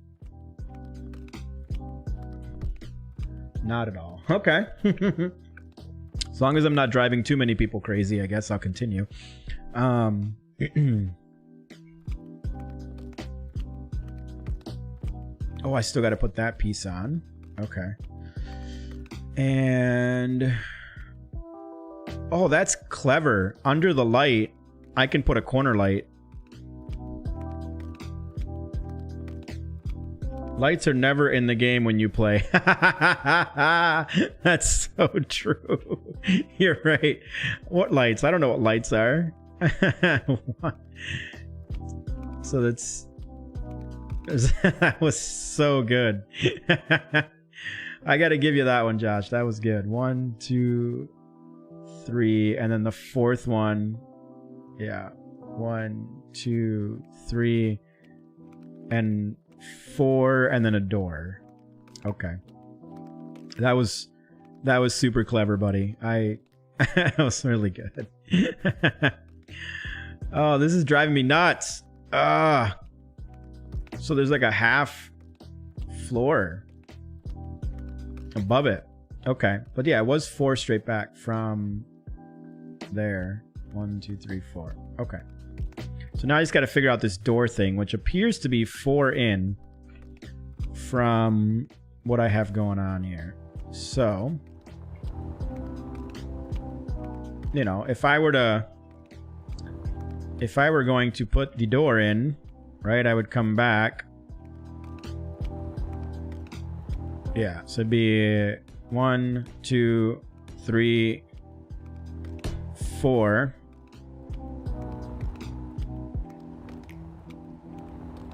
Not at all. Okay. As long as I'm not driving too many people crazy, I guess I'll continue. Oh, I still got to put that piece on. Okay. And... Oh, that's clever. Under the light, I can put a corner light. Lights are never in the game when you play. That's so true. You're right. What lights? I don't know what lights are. So that's... That was so good. I gotta give you that one, Josh. That was good. 1, 2, 3, and then the fourth one. Yeah. 1, 2, 3, and 4, and then a door. Okay. That was super clever, buddy. That was really good. Oh, this is driving me nuts. So there's like a half floor above it. Okay. But yeah, it was 4 straight back from there. 1, 2, 3, 4. Okay. So now I just got to figure out this door thing, which appears to be 4 in from what I have going on here. So, you know, if I were going to put the door in right? I would come back. Yeah, so it'd be 1, 2, 3, 4.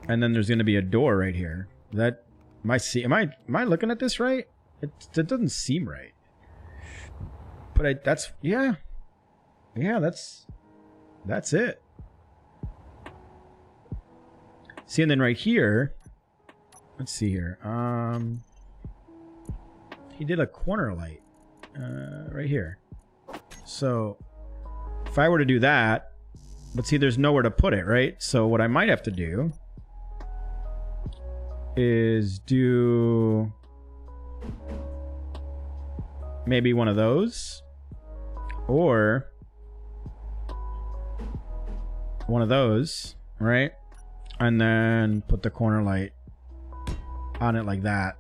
And then there's going to be a door right here. That am I looking at this right? It doesn't seem right. But that's it. See, and then right here, let's see here. He did a corner light right here. So if I were to do that, but see, there's nowhere to put it, right? So what I might have to do is do maybe one of those, or one of those, right? And then put the corner light on it like that.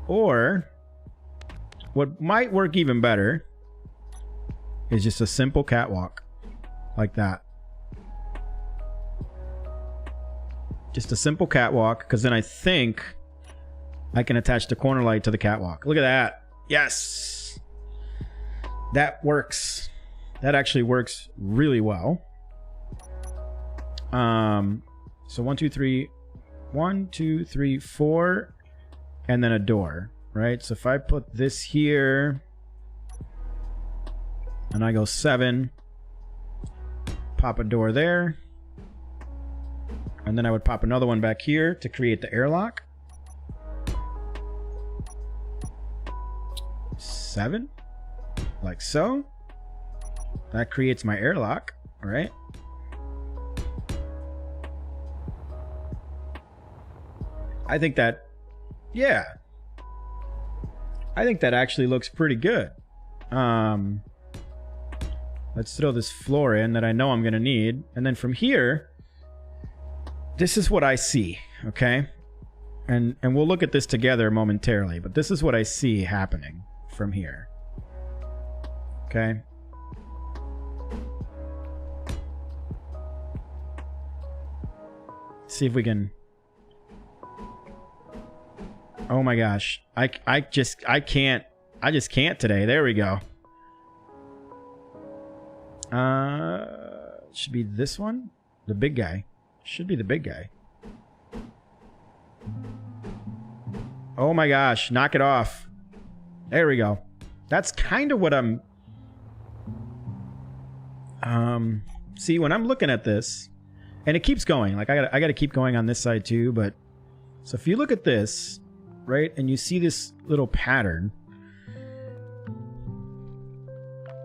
Or what might work even better is just a simple catwalk like that. Just a simple catwalk, because then I think I can attach the corner light to the catwalk. Look at that. Yes. That works. That actually works really well. So 1, 2, 3, 1, 2, 3, 4, and then a door, right? So if I put this here and I go 7, pop a door there, and then I would pop another one back here to create the airlock. 7, like so. That creates my airlock, right? I think that, yeah. I think that actually looks pretty good. Let's throw this floor in that I know I'm going to need. And then from here, this is what I see, okay? And we'll look at this together momentarily, but this is what I see happening from here. Okay? See if we can... Oh my gosh. I just can't today. There we go. Should be this one? The big guy. Should be the big guy. Oh my gosh. Knock it off. There we go. That's kind of what I'm... See, when I'm looking at this, and it keeps going. Like, I gotta keep going on this side too, but... So if you look at this, right, and you see this little pattern,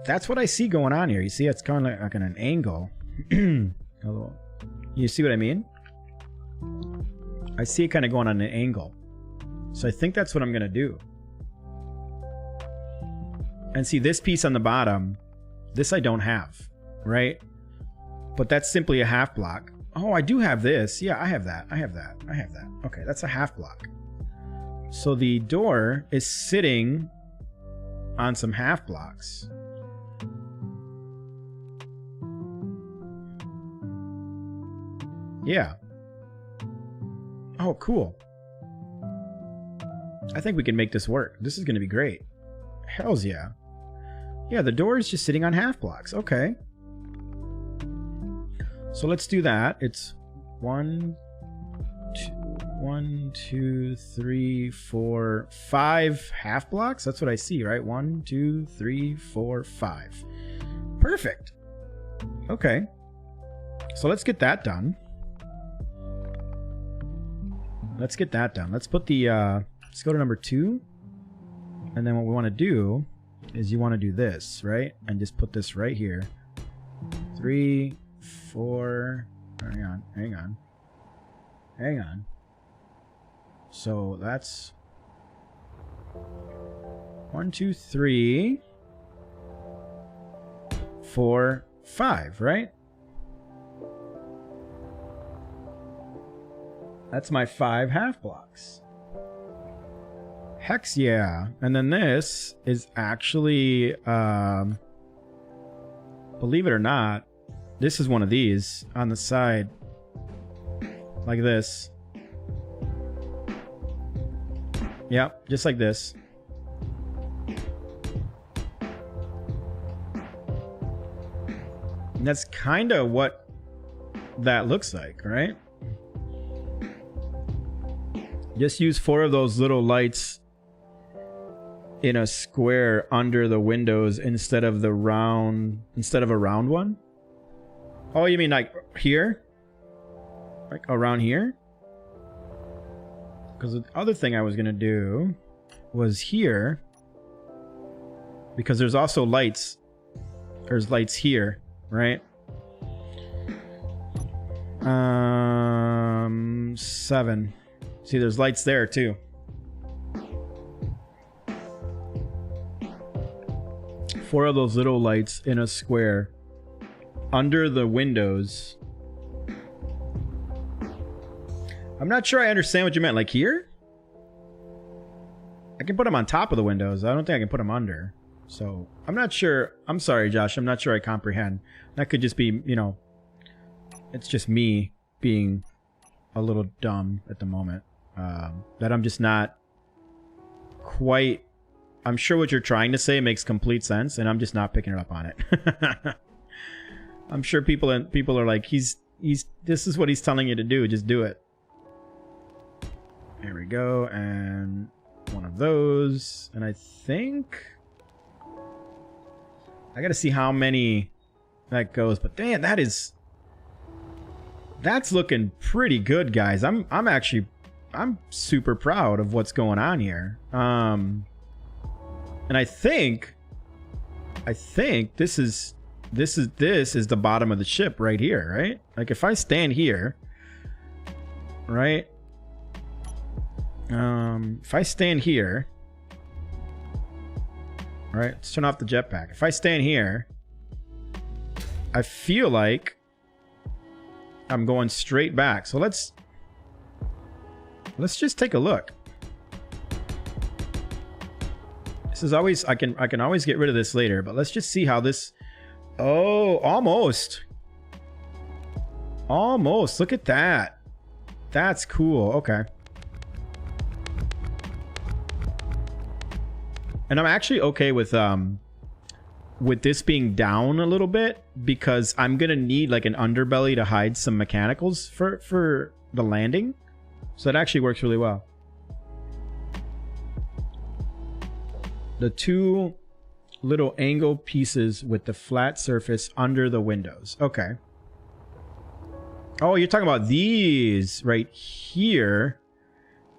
that's what I see going on here. You see, it's kind of like an angle. You see what I mean? I see it kind of going on an angle. So I think that's what I'm going to do. And see, this piece on the bottom, this I don't have, right? But that's simply a half block. Oh, I do have this. Yeah, I have that. I have that. I have that. Okay, that's a half block. So the door is sitting on some half blocks. Yeah. Oh, cool. I think we can make this work. This is going to be great. Hells yeah. Yeah, the door is just sitting on half blocks. Okay. So let's do that. It's 1, 2, 3, 4, 5 half blocks. That's what I see, right? 1, 2, 3, 4, 5. Perfect. Okay. So let's get that done. Let's get that done. Let's put the, let's go to number 2. And then what we want to do is you want to do this, right? And just put this right here. 3, 4, hang on. So that's 1, 2, 3, 4, 5, right? That's my 5 half blocks. Hex yeah. And then this is actually, believe it or not, this is one of these on the side. Like this. Yep, just like this. And that's kind of what that looks like, right? Just use 4 of those little lights in a square under the windows instead of a round one. Oh, you mean like here? Like around here? Because the other thing I was gonna do was here, because there's also lights. There's lights here, right? 7. See, there's lights there too. Four of those little lights in a square under the windows. I'm not sure I understand what you meant. Like here? I can put them on top of the windows. I don't think I can put them under. So I'm not sure. I'm sorry, Josh. I'm not sure I comprehend. That could just be, you know, it's just me being a little dumb at the moment. That I'm just not quite... I'm sure what you're trying to say makes complete sense, and I'm just not picking it up on it. I'm sure people are like, he's this is what he's telling you to do. Just do it. There we go, and one of those, and I think I gotta see how many that goes, but damn, that's looking pretty good, guys. I'm super proud of what's going on here. And I think this is the bottom of the ship right here, right? Like if I stand here, right? If I stand here, all right, let's turn off the jetpack. If I stand here, I feel like I'm going straight back. So let's just take a look. This is always, I can always get rid of this later, but let's just see how this... Oh, almost. Almost. Look at that. That's cool. Okay. And I'm actually okay with this being down a little bit, because I'm gonna need like an underbelly to hide some mechanicals for the landing. So it actually works really well. The 2 little angle pieces with the flat surface under the windows. Okay. Oh, you're talking about these right here.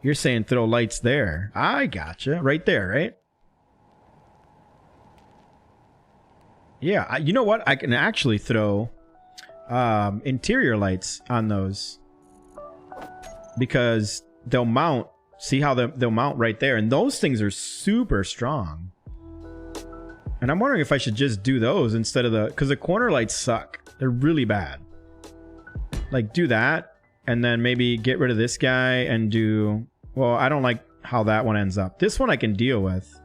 You're saying throw lights there. I gotcha. Right there, right? Yeah, you know what? I can actually throw interior lights on those, because they'll mount. See how they'll mount right there, and those things are super strong. And I'm wondering if I should just do those instead of because the corner lights suck. They're really bad. Like do that, and then maybe get rid of this guy and do... Well, I don't like how that one ends up. This one I can deal with.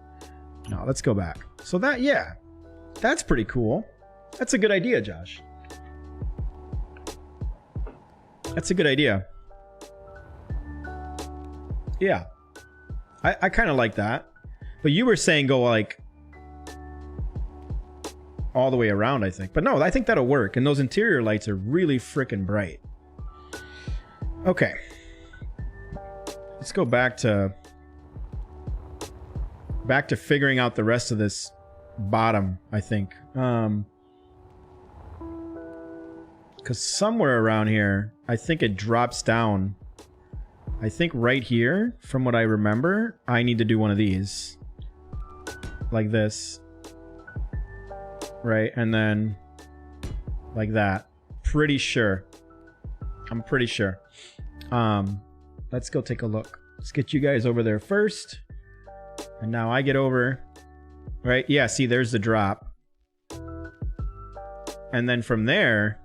No, let's go back. So that, yeah. That's pretty cool. That's a good idea, Josh. That's a good idea. Yeah. I kind of like that. But you were saying go like all the way around, I think. But no, I think that'll work. And those interior lights are really freaking bright. Okay. Let's go back to figuring out the rest of this bottom, I think. Because somewhere around here, I think it drops down. I think right here, from what I remember, I need to do one of these. Like this. Right, and then like that. Pretty sure. I'm pretty sure. Let's go take a look. Let's get you guys over there first. And now I get over. Right? Yeah, see, there's the drop. And then from there,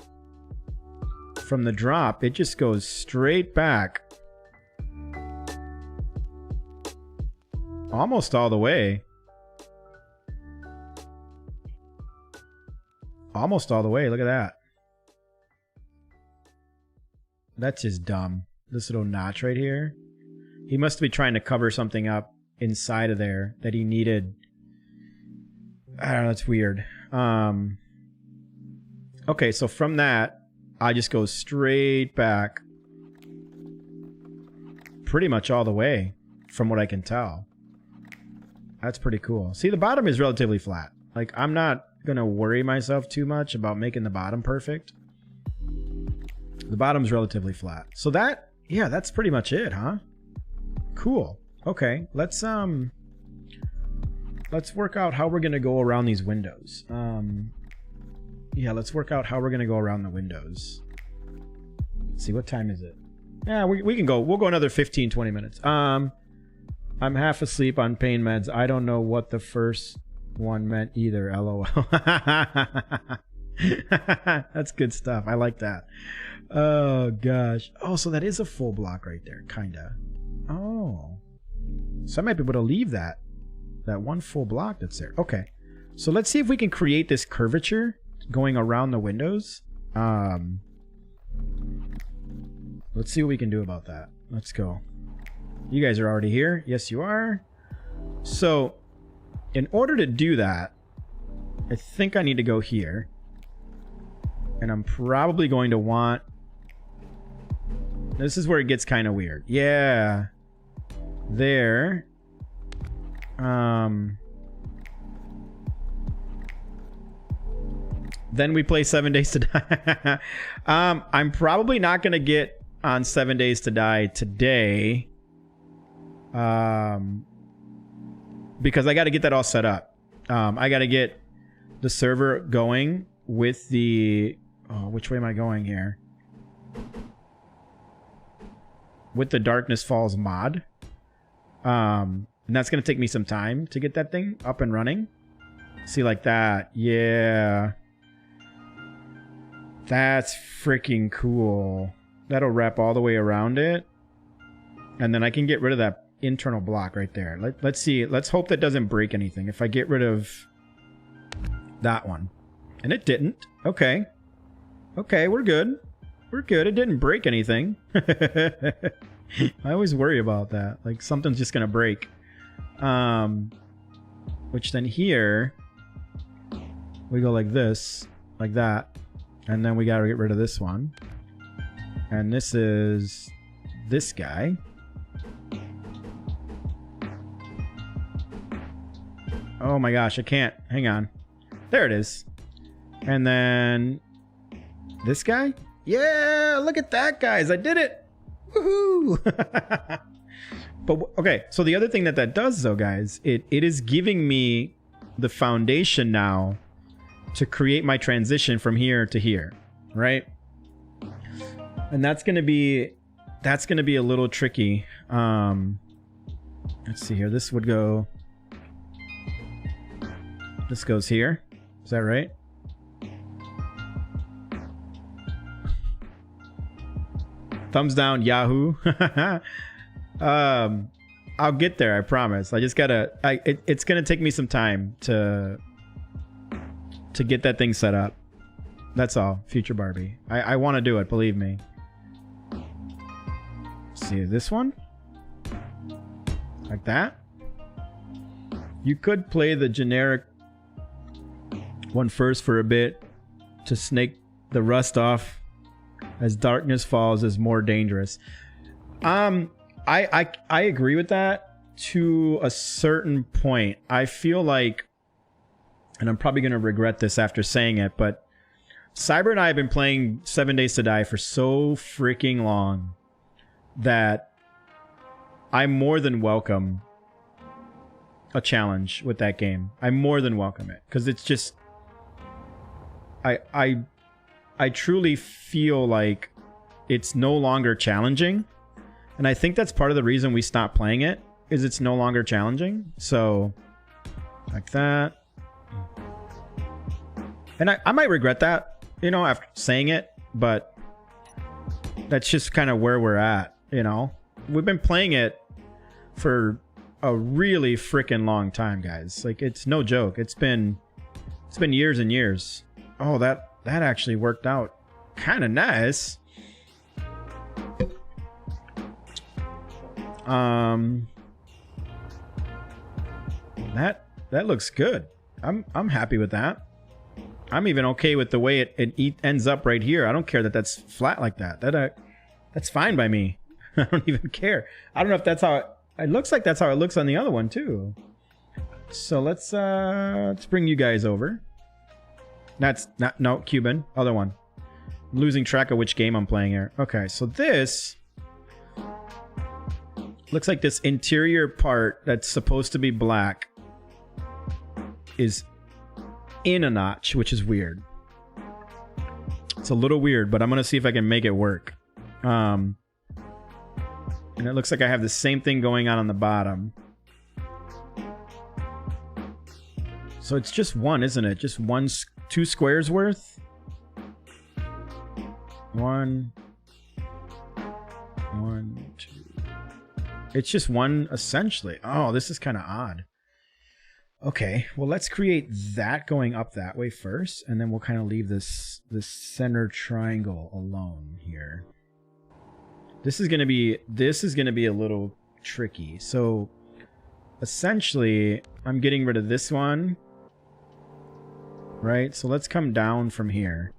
from the drop, it just goes straight back. Almost all the way. Almost all the way. Look at that. That's just dumb. This little notch right here. He must be trying to cover something up inside of there that he needed. I don't know, it's weird. Okay, so from that, I just go straight back. Pretty much all the way, from what I can tell. That's pretty cool. See, the bottom is relatively flat. Like, I'm not gonna worry myself too much about making the bottom perfect. The bottom's relatively flat. So that, yeah, that's pretty much it, huh? Cool. Okay, let's work out how we're gonna go around these windows. Yeah, let's work out how we're gonna go around the windows. Let's see, what time is it? Yeah, we can go. We'll go another 15-20 minutes. I'm half asleep on pain meds. I don't know what the first one meant either. LOL. That's good stuff. I like that. Oh gosh. Oh, so that is a full block right there, kinda. Oh, so I might be able to leave that one full block that's there. Okay, so let's see if we can create this curvature going around the windows. Let's see what we can do about that. Let's go. You guys are already here. Yes, you are. So in order to do that, I think I need to go here, and I'm probably going to want, this is where it gets kind of weird. Yeah, there. Then we play 7 Days to Die. I'm probably not gonna get on 7 Days to Die today, because I got to get that all set up. I got to get the server going with the, oh, which way am I going here? With the Darkness Falls mod. And that's going to take me some time to get that thing up and running. See, like that. Yeah. That's freaking cool. That'll wrap all the way around it. And then I can get rid of that internal block right there. Let's see. Let's hope that doesn't break anything. If I get rid of that one. And it didn't. Okay. Okay, we're good. We're good. It didn't break anything. I always worry about that. Like, something's just gonna break. Which then here, we go like this, like that. And then we gotta get rid of this one. And this is this guy. Oh my gosh, I can't. Hang on. There it is. And then this guy? Yeah, look at that, guys. I did it. Woohoo! But okay, so the other thing that does though, guys, it is giving me the foundation now to create my transition from here to here, right? And that's gonna be a little tricky. Let's see here. This would go. This goes here. Is that right? Thumbs down, Yahoo. I'll get there, I promise. I just gotta. It's gonna take me some time to get that thing set up. That's all, Future Barbie. I want to do it, believe me. Let's see this one, like that. You could play the generic one first for a bit to snake the rust off, as Darkness Falls is more dangerous. I agree with that to a certain point. I feel like, and I'm probably going to regret this after saying it, but Cyber and I have been playing 7 Days to Die for so freaking long that I more than welcome a challenge with that game. I more than welcome it, because it's just, I truly feel like it's no longer challenging, and I think that's part of the reason we stopped playing it, is it's no longer challenging. So like that. And I might regret that, you know, after saying it, but that's just kind of where we're at, you know. We've been playing it for a really freaking long time, guys. Like, it's no joke. It's been years and years. Oh, that actually worked out kind of nice. That looks good. I'm happy with that. I'm even okay with the way it ends up right here. I don't care that that's flat like that. That's fine by me. I don't even care. I don't know if that's how it looks like. That's how it looks on the other one too. So let's bring you guys over. That's not, no, Cuban, other one. I'm losing track of which game I'm playing here. Okay, so this looks like this interior part that's supposed to be black is in a notch, which is weird. It's a little weird, but I'm gonna see if I can make it work. And it looks like I have the same thing going on the bottom. So it's just one, isn't it? Just one, 2 squares worth. 1, 2. It's just one essentially. Oh, this is kind of odd. Okay, well, let's create that going up that way first, and then we'll kind of leave this center triangle alone here. This is gonna be a little tricky. So essentially, I'm getting rid of this one. Right, so let's come down from here.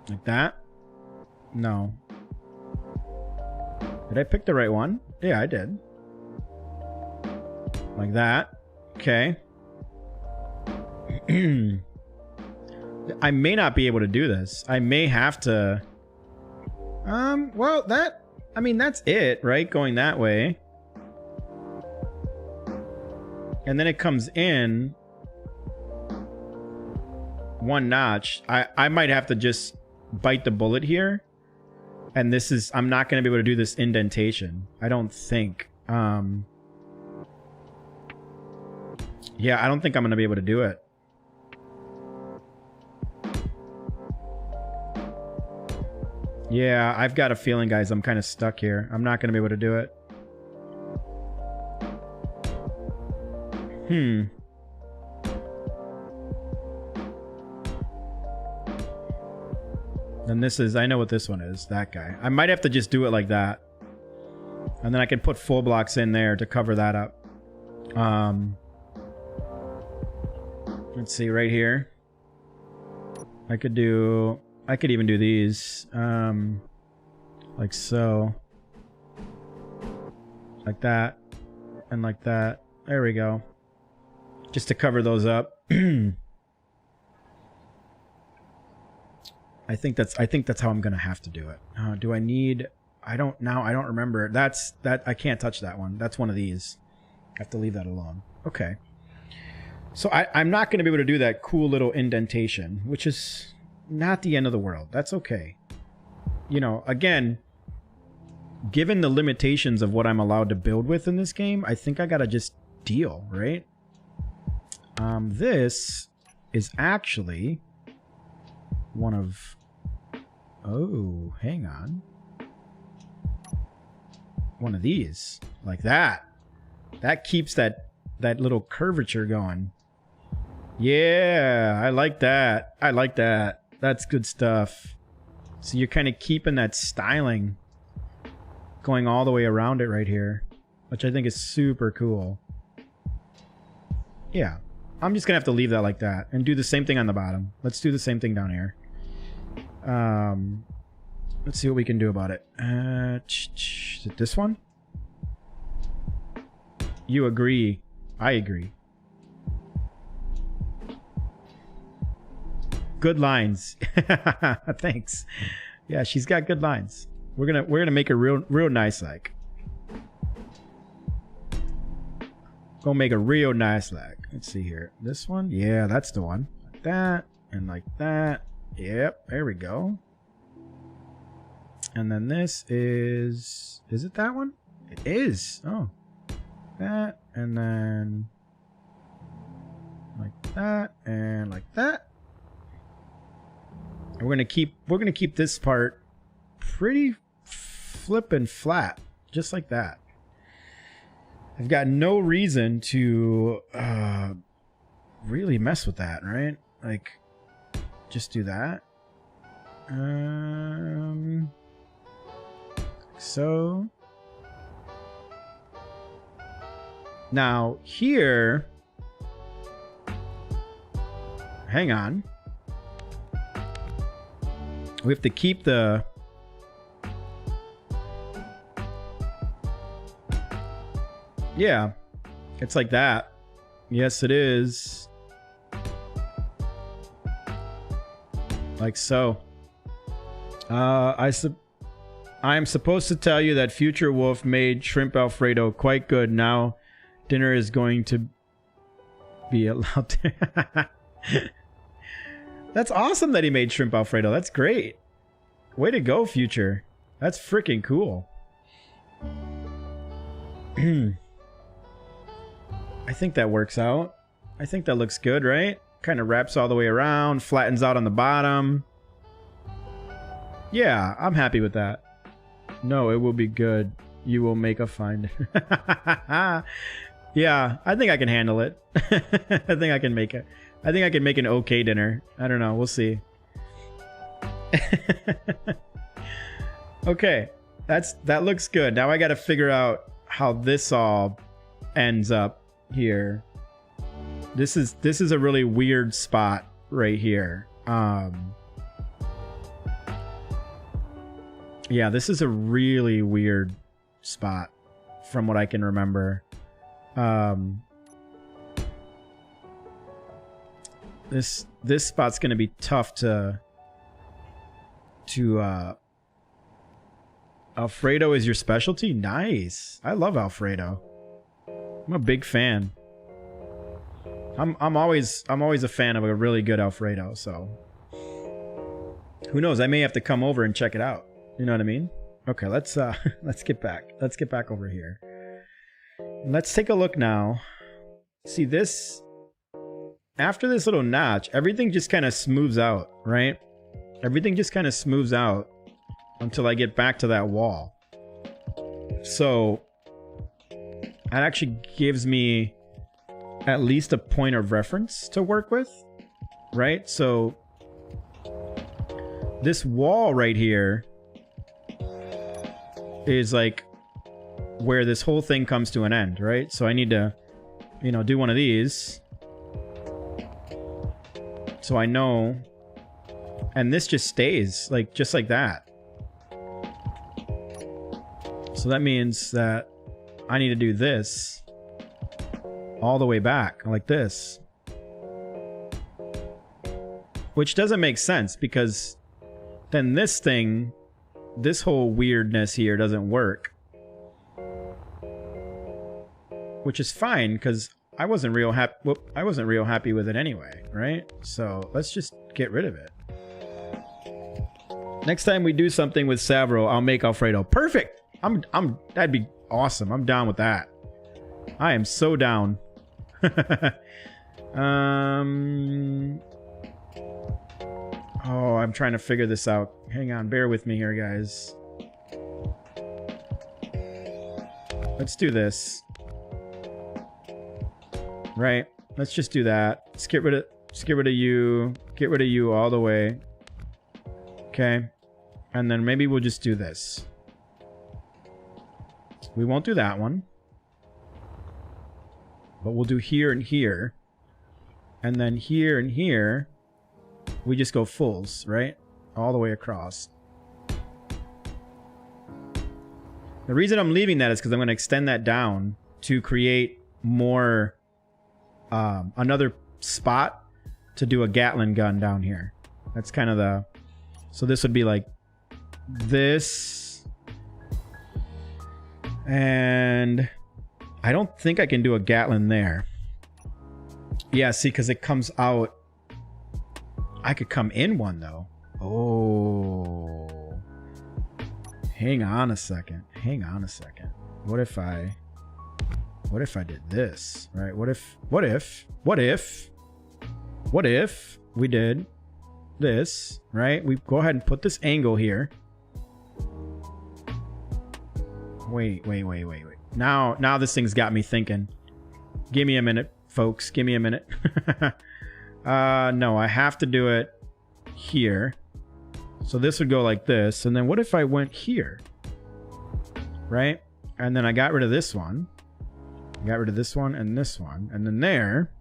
Like that? No. Did I pick the right one? Yeah, I did. Like that. Okay. I may not be able to do this. I may have to... well, I mean, that's it, right? Going that way. And then it comes in one notch. I might have to just bite the bullet here. And this is, I'm not going to be able to do this indentation. I don't think. Yeah, I don't think I'm going to be able to do it. Yeah, I've got a feeling, guys, I'm kind of stuck here. I'm not going to be able to do it. And this is, I know what this one is, that guy. I might have to just do it like that. And then I can put full blocks in there to cover that up. Let's see, right here. I could even do these. Like so. Like that. And like that. There we go. Just to cover those up. I think that's how I'm gonna have to do it. Do I need? I don't remember. I can't touch that one. That's one of these. I have to leave that alone. Okay. So I'm not gonna be able to do that cool little indentation, which is not the end of the world. That's okay. You know, again, given the limitations of what I'm allowed to build with in this game, I think I gotta just deal, right? This is actually one of... Oh, hang on. One of these. Like that. That keeps that little curvature going. Yeah, I like that. I like that. That's good stuff. So you're kind of keeping that styling going all the way around it right here, which I think is super cool. Yeah. I'm just gonna have to leave that like that and do the same thing on the bottom. Let's do the same thing down here. Let's see what we can do about it. Is it this one? You agree. I agree. Good lines. Thanks. Yeah, she's got good lines. We're gonna make her real nice like. Gonna make a real nice like. Let's see here. This one? Yeah, that's the one. Like that and like that. Yep, there we go. And then this is it that one? It is. Oh. That and then like that and like that. And we're gonna keep this part pretty flippin' flat, just like that. I've got no reason to really mess with that, right? Like, just do that. So now here, hang on. We have to keep the yeah, it's like that. Yes, it is. Like so. I am supposed to tell you that Future Wolf made shrimp Alfredo quite good. Now dinner is going to be allowed to. That's awesome that he made shrimp Alfredo. That's great. Way to go, Future. That's freaking cool. I think that works out. I think that looks good, right? Kind of wraps all the way around, flattens out on the bottom. Yeah, I'm happy with that. No, it will be good. You will make a find. Yeah, I think I can handle it. I think I can make it. I think I can make an okay dinner. I don't know. We'll see. Okay, that looks good. Now I got to figure out how this all ends up here. This is a really weird spot right here. Yeah, this is a really weird spot from what I can remember. This spot's gonna be tough to Alfredo is your specialty? Nice. I love Alfredo. I'm a big fan. I'm always a fan of a really good Alfredo, so who knows, I may have to come over and check it out. You know what I mean? Okay, let's get back. Let's get back over here. Let's take a look now. See this, after this little notch, everything just kind of smooths out, right? Everything just kind of smooths out until I get back to that wall. So that actually gives me at least a point of reference to work with, right? So this wall right here is like where this whole thing comes to an end, right? So I need to, you know, do one of these so I know, and this just stays like just like that. So that means that I need to do this all the way back like this, which doesn't make sense because then this thing, this whole weirdness here doesn't work, which is fine because I wasn't real happy with it anyway, right? So let's just get rid of it. Next time we do something with Savro, I'll make Alfredo. Perfect. That'd be awesome. I'm down with that. I am so down. Oh, I'm trying to figure this out. Hang on, bear with me here, guys. Let's do this. Right. Let's just do that. Let's get rid of you. Get rid of you all the way. Okay. And then maybe we'll just do this. We won't do that one. But we'll do here and here. And then here and here. We just go fulls, right? All the way across. The reason I'm leaving that is because I'm going to extend that down to create more, another spot to do a Gatling gun down here. That's kind of the, so this would be like this. And I don't think I can do a Gatling there. Yeah, see, because it comes out. I could come in one though. Oh, hang on a second. Hang on a second. What if I did this, right? What if we did this, right? We go ahead and put this angle here. Wait. Now this thing's got me thinking. Give me a minute, folks. Give me a minute. No, I have to do it here. So this would go like this. And then what if I went here? Right? And then I got rid of this one. I got rid of this one and this one. And then there,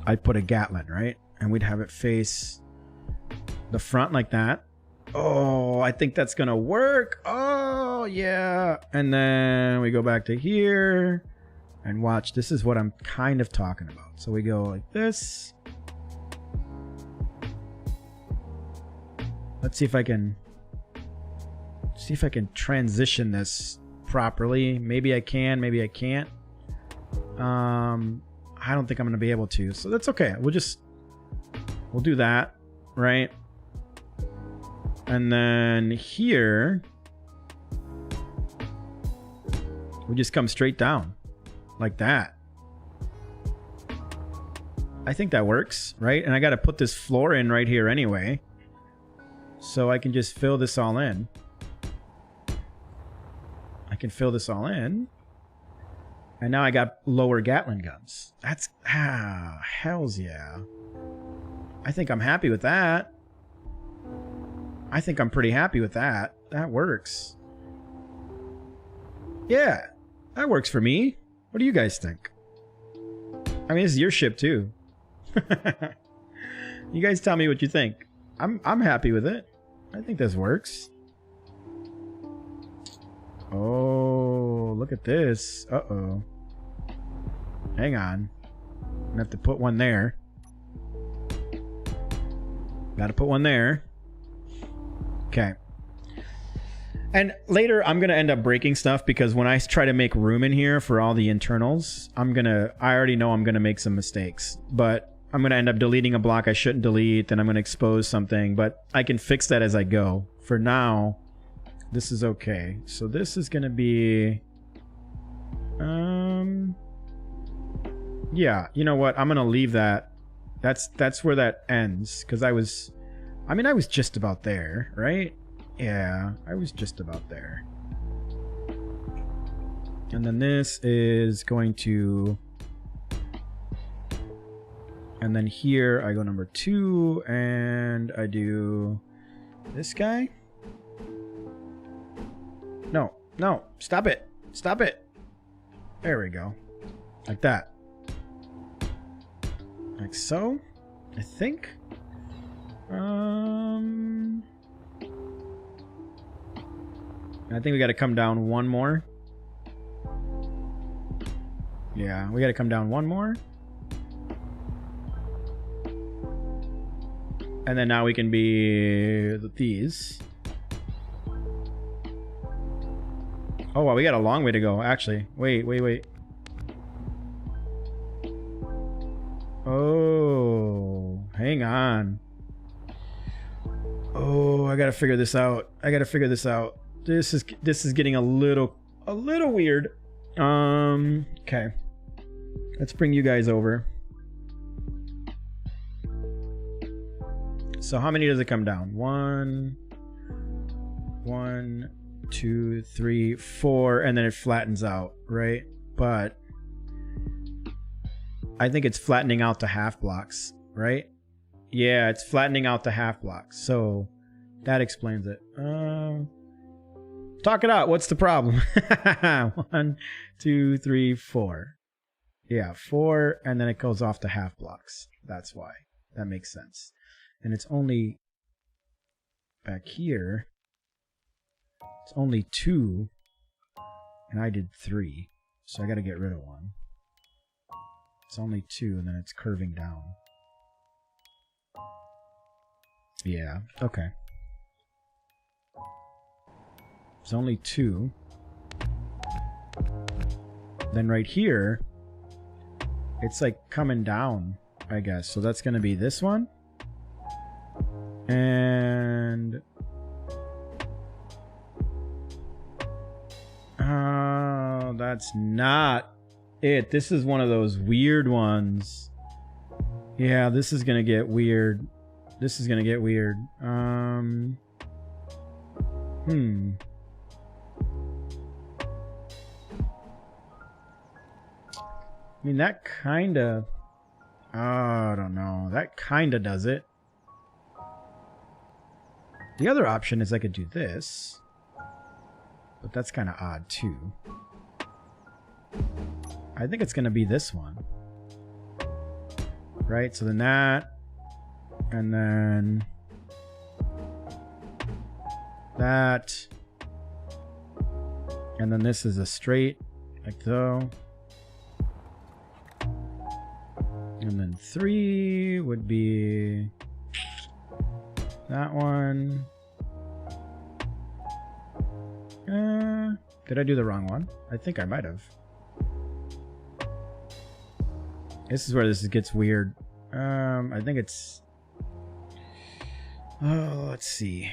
I'd put a Gatling, right? And we'd have it face the front like that. Oh, I think that's going to work. Oh, yeah. And then we go back to here. And watch, this is what I'm kind of talking about. So we go like this. Let's see if I can transition this properly. Maybe I can, maybe I can't. I don't think I'm gonna be able to, so that's okay. We'll do that, right? And then here we just come straight down like that. I think that works, right? And I got to put this floor in right here anyway, so I can just fill this all in. I can fill this all in, and now I got lower Gatling guns. That's hells yeah. I think I'm happy with that. I think I'm pretty happy with that. That works. Yeah, that works for me. What do you guys think? I mean, this is your ship too. You guys tell me what you think. I'm happy with it. I think this works. Oh, look at this. Uh-oh. Hang on. I'm gonna have to put one there. Gotta put one there. Okay. And later, I'm going to end up breaking stuff because when I try to make room in here for all the internals, I already know I'm going to make some mistakes. But I'm going to end up deleting a block I shouldn't delete, then I'm going to expose something. But I can fix that as I go. For now, this is okay. So this is going to be... yeah, you know what? I'm going to leave that. That's where that ends. Because I was just about there, right? Yeah, I was just about there. And then this is going to... And then here I go number 2 and I do this guy. No, no, stop it. Stop it. There we go. Like that. Like so, I think. I think we got to come down one more. Yeah, we got to come down one more. And then now we can be these. Oh, wow, we got a long way to go, actually. Wait. Oh, hang on. Oh, I got to figure this out. This is getting a little weird. Okay. Let's bring you guys over. So how many does it come down? 1, 2, 3, 4, and then it flattens out, right? But I think it's flattening out to half blocks, right? Yeah, it's flattening out to half blocks. So that explains it. Talk it out. What's the problem? 1, 2, 3, 4. Yeah, 4, and then it goes off to half blocks. That's why. That makes sense. And it's only back here. It's only 2, and I did 3, so I got to get rid of 1. It's only 2, and then it's curving down. Yeah, okay. It's only 2. Then right here, it's like coming down, I guess. So that's going to be this one. And... oh, that's not it. This is one of those weird ones. Yeah, this is going to get weird. This is going to get weird. I mean, that kind of... I don't know. That kind of does it. The other option is I could do this. But that's kind of odd too. I think it's going to be this one. Right? So then that. And then that. And then this is a straight, like so. And then 3 would be that one. Did I do the wrong one? I think I might have. This is where this gets weird. I think it's... Oh, let's see.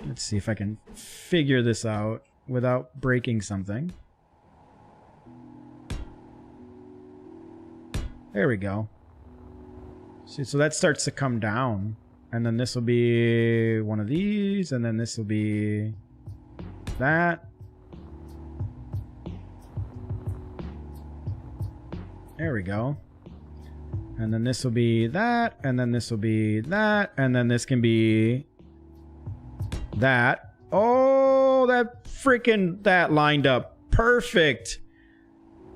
Let's see if I can figure this out without breaking something. There we go. See, so that starts to come down. And then this will be one of these. And then this will be that. There we go. And then this will be that. And then this will be that. And then this can be that. Oh, that lined up perfect.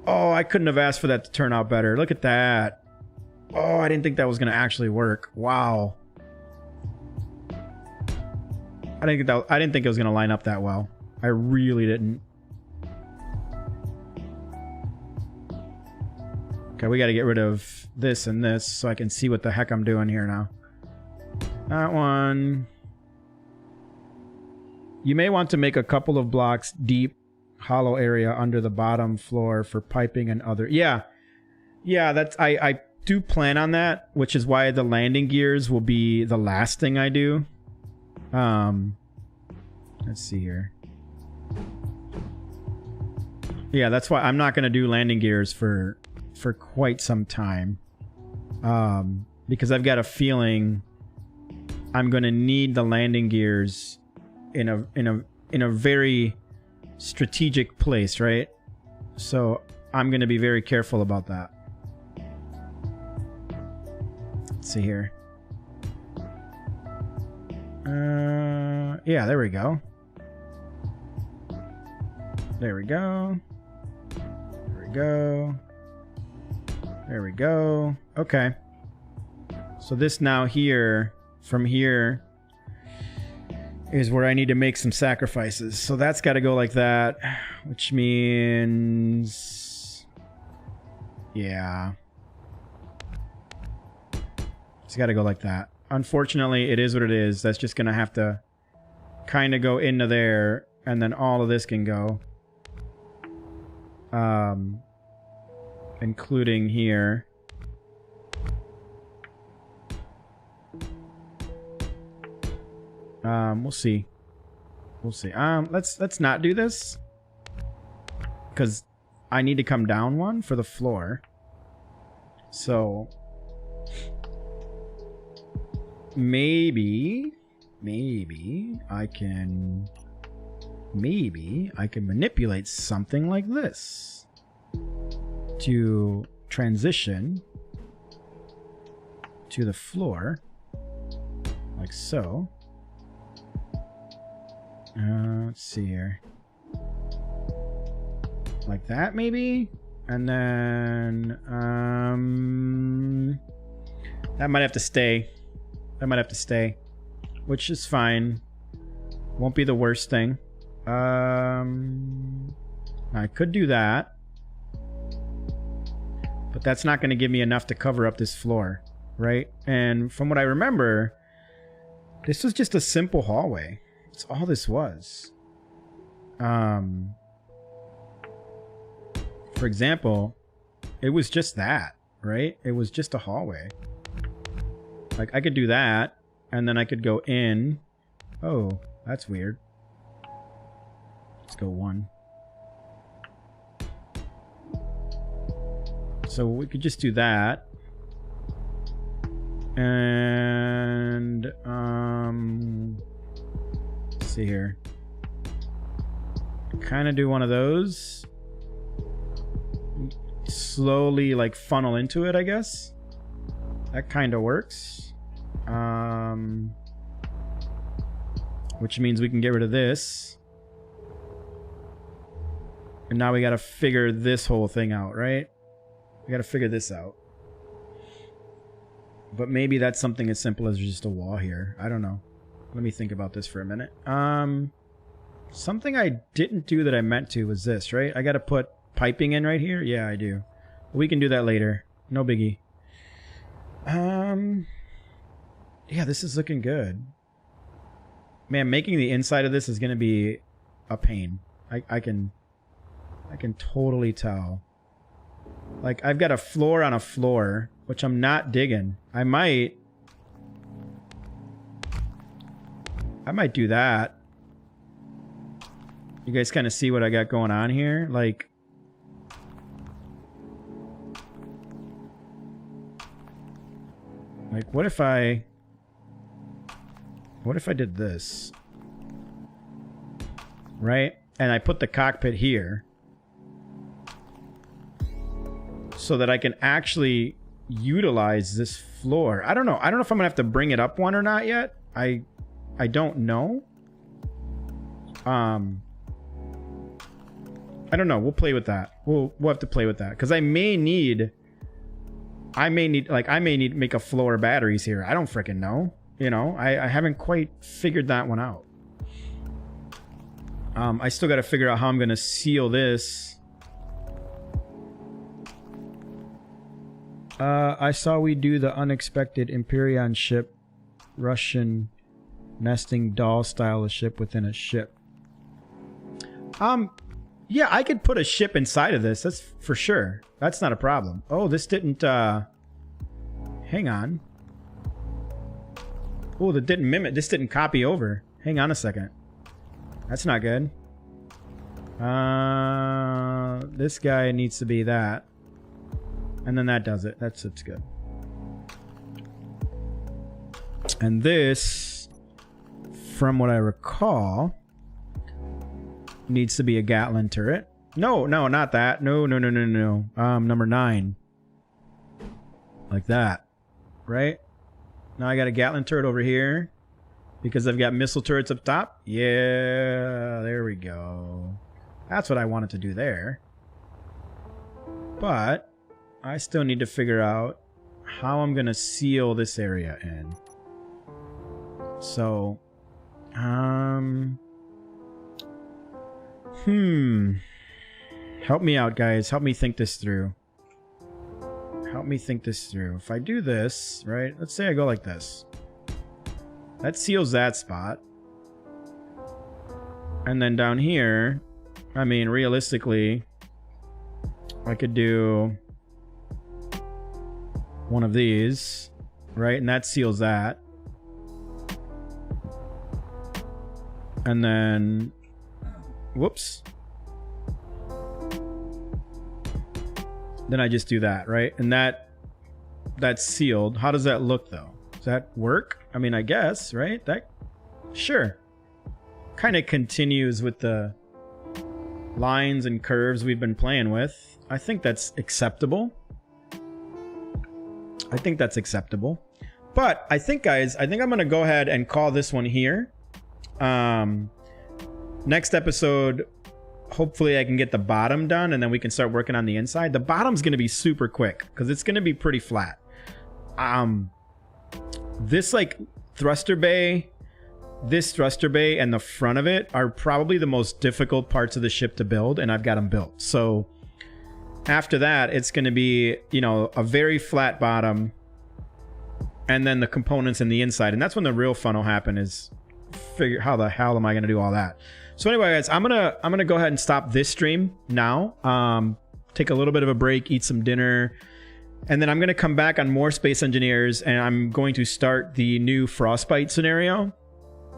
Oh, I couldn't have asked for that to turn out better. Look at that. Oh, I didn't think that was going to actually work. Wow. I didn't think it was going to line up that well. I really didn't. Okay, we got to get rid of this and this so I can see what the heck I'm doing here now. That one. You may want to make a couple of blocks deep hollow area under the bottom floor for piping and other. Yeah, that's I do plan on that, which is why the landing gears will be the last thing I do. Let's see here. Yeah, that's why I'm not going to do landing gears for quite some time, because I've got a feeling I'm going to need the landing gears in a very strategic place, right? So I'm going to be very careful about that. Let's see here. Yeah, there we go. There we go. There we go. There we go. Okay. So this now here, from here, is where I need to make some sacrifices. So that's got to go like that, which means... Yeah. It's got to go like that. Unfortunately, it is what it is. That's just going to have to kind of go into there, and then all of this can go. Including here. We'll see. We'll see. Let's not do this, because I need to come down one for the floor. So maybe I can manipulate something like this to transition to the floor, like so. Let's see here. Like that, maybe? And then, that might have to stay. That might have to stay. Which is fine. Won't be the worst thing. I could do that. But that's not going to give me enough to cover up this floor, right? And from what I remember, this was just a simple hallway. That's all this was. For example, it was just that, right? It was just a hallway. Like, I could do that, and then I could go in. Oh, that's weird. Let's go 1. So we could just do that. And, let's see here. Kind of do one of those. Slowly, like, funnel into it, I guess. That kind of works. Which means we can get rid of this. And now we got to figure this whole thing out, right? We got to figure this out. But maybe that's something as simple as just a wall here. I don't know. Let me think about this for a minute. Something I didn't do that I meant to was this, right? I got to put piping in right here. Yeah, I do. We can do that later. No biggie. Yeah, this is looking good. Man, making the inside of this is going to be a pain. I can totally tell. Like, I've got a floor on a floor, which I'm not digging. I might do that. You guys kind of see what I got going on here? Like, what if I did this? Right? And I put the cockpit here so that I can actually utilize this floor. I don't know. I don't know if I'm gonna have to bring it up one or not yet. I don't know. I don't know. We'll play with that. We'll have to play with that because I may need to make a floor of batteries here. I don't freaking know. You know, I haven't quite figured that one out. I still got to figure out how I'm going to seal this. I saw we do the unexpected Empyrion ship, Russian nesting doll style of ship within a ship. Yeah, I could put a ship inside of this. That's for sure. That's not a problem. Oh, this didn't, hang on. Oh, that didn't mimic. This didn't copy over. Hang on a second. That's not good. This guy needs to be that. And then that does it. It's good. And this, from what I recall, needs to be a Gatling turret. No, not that. No. Number 9. Like that. Right? Now I got a Gatling turret over here. Because I've got missile turrets up top. Yeah, there we go. That's what I wanted to do there. But I still need to figure out how I'm going to seal this area in. So, help me out, guys. Help me think this through. If I do this, right? Let's say I go like this. That seals that spot. And then down here, I mean, realistically, I could do one of these, right? And that seals that. And then, whoops. Then I just do that, right? And that's sealed. How does that look, though? Does that work? I mean, I guess, right? That, sure. Kind of continues with the lines and curves we've been playing with. I think that's acceptable. But I think, guys, I'm going to go ahead and call this one here. Next episode, hopefully I can get the bottom done and then we can start working on the inside. The bottom's going to be super quick because it's going to be pretty flat. This like thruster bay, and the front of it are probably the most difficult parts of the ship to build, and I've got them built. So after that, it's going to be, you know, a very flat bottom and then the components in the inside. And that's when the real fun will happen, is figure how the hell am I going to do all that. So anyway, guys, I'm going to go ahead and stop this stream now. Take a little bit of a break, eat some dinner. And then I'm going to come back on more Space Engineers, and I'm going to start the new Frostbite scenario.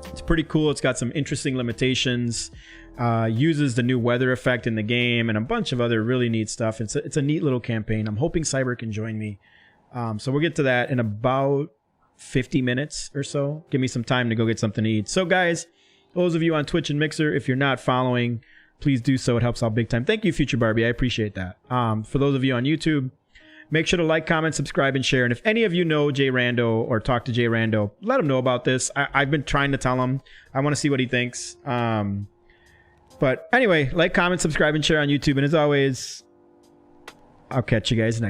It's pretty cool. It's got some interesting limitations, uses the new weather effect in the game, and a bunch of other really neat stuff. It's a neat little campaign. I'm hoping Cyber can join me. So we'll get to that in about 50 minutes or so. Give me some time to go get something to eat. So guys, those of you on Twitch and Mixer, if you're not following, please do so. It helps out big time. Thank you, Future Barbie. I appreciate that. For those of you on YouTube, Make sure to like, comment, subscribe, and share. And if any of you know jrandall or talk to jrandall, let him know about this. I've been trying to tell him. I want to see what he thinks. But anyway, like, comment, subscribe, and share on YouTube. And as always, I'll catch you guys next time.